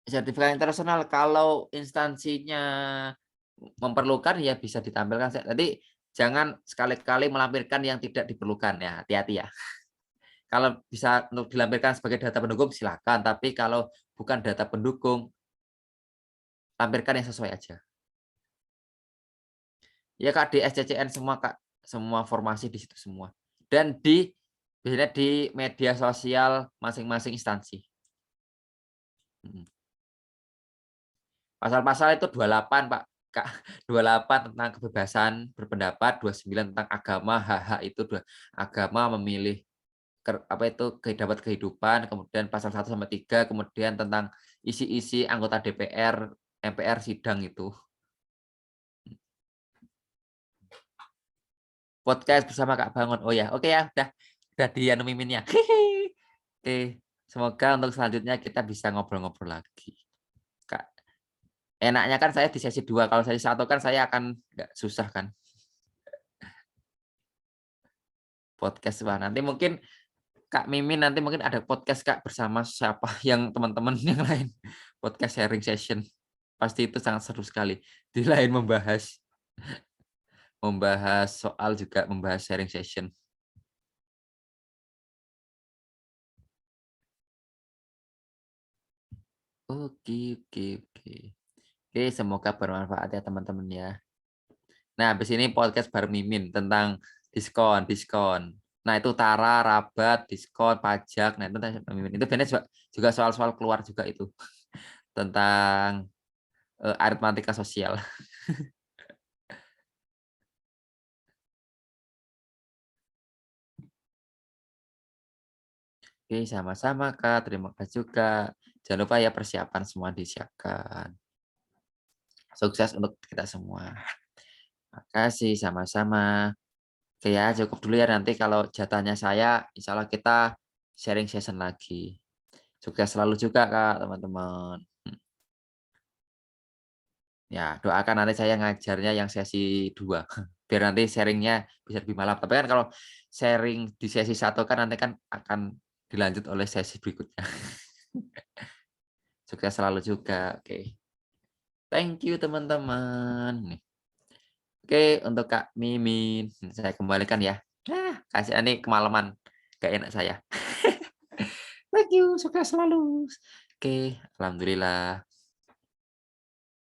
sertifikat internasional kalau instansinya memerlukan ya bisa ditampilkan. Jadi jangan sekali-kali melampirkan yang tidak diperlukan ya, hati-hati ya. Kalau bisa untuk dilampirkan sebagai data pendukung silakan, tapi kalau bukan data pendukung, lampirkan yang sesuai aja. Ya Kak, di SCCN semua Kak, semua formasi di situ semua. Dan biasanya di media sosial masing-masing instansi. Mhm. Pasal-pasal itu 28 Pak, Kak. 28 tentang kebebasan berpendapat, 29 tentang agama, hak-hak itu agama memilih apa itu dapat kehidupan, kemudian pasal 1-3, kemudian tentang isi-isi anggota DPR, MPR sidang itu. Podcast bersama Kak Bangun. Oh ya, oke ya, udah dianu miminnya. Oke, semoga untuk selanjutnya kita bisa ngobrol-ngobrol lagi. Kak, enaknya kan saya di sesi 2, kalau sesi 1 kan saya akan nggak susah kan podcast. Wah, nanti mungkin Kak Mimin nanti mungkin ada podcast Kak bersama siapa yang teman-teman yang lain. Podcast sharing session. Pasti itu sangat seru sekali. Di lain membahas membahas soal juga membahas sharing session. Oke, oke, oke. Oke, semoga bermanfaat ya teman-teman ya. Nah, habis ini podcast bareng Mimin tentang diskon, diskon. Nah, itu Tara, rabat, diskon, pajak. Nah, itu Mimin. Itu biasanya juga soal-soal keluar juga itu tentang aritmatika sosial. Oke, sama-sama Kak. Terima kasih juga. Jangan lupa ya persiapan semua disiapkan. Sukses untuk kita semua. Makasih, sama-sama. Oke ya, cukup dulu ya, nanti kalau jatahnya saya, insya Allah kita sharing session lagi. Sukses selalu juga Kak, teman-teman. Ya, doakan nanti saya ngajarnya yang sesi 2 biar nanti sharingnya bisa lebih malam. Tapi kan kalau sharing di sesi 1 kan nanti kan akan dilanjut oleh sesi berikutnya. Sukses selalu juga, oke. Thank you teman-teman. Nih. Oke, untuk Kak Mimin, saya kembalikan ya. Kasih ini kemalaman, gak enak saya. Thank you, sukses selalu. Oke, alhamdulillah.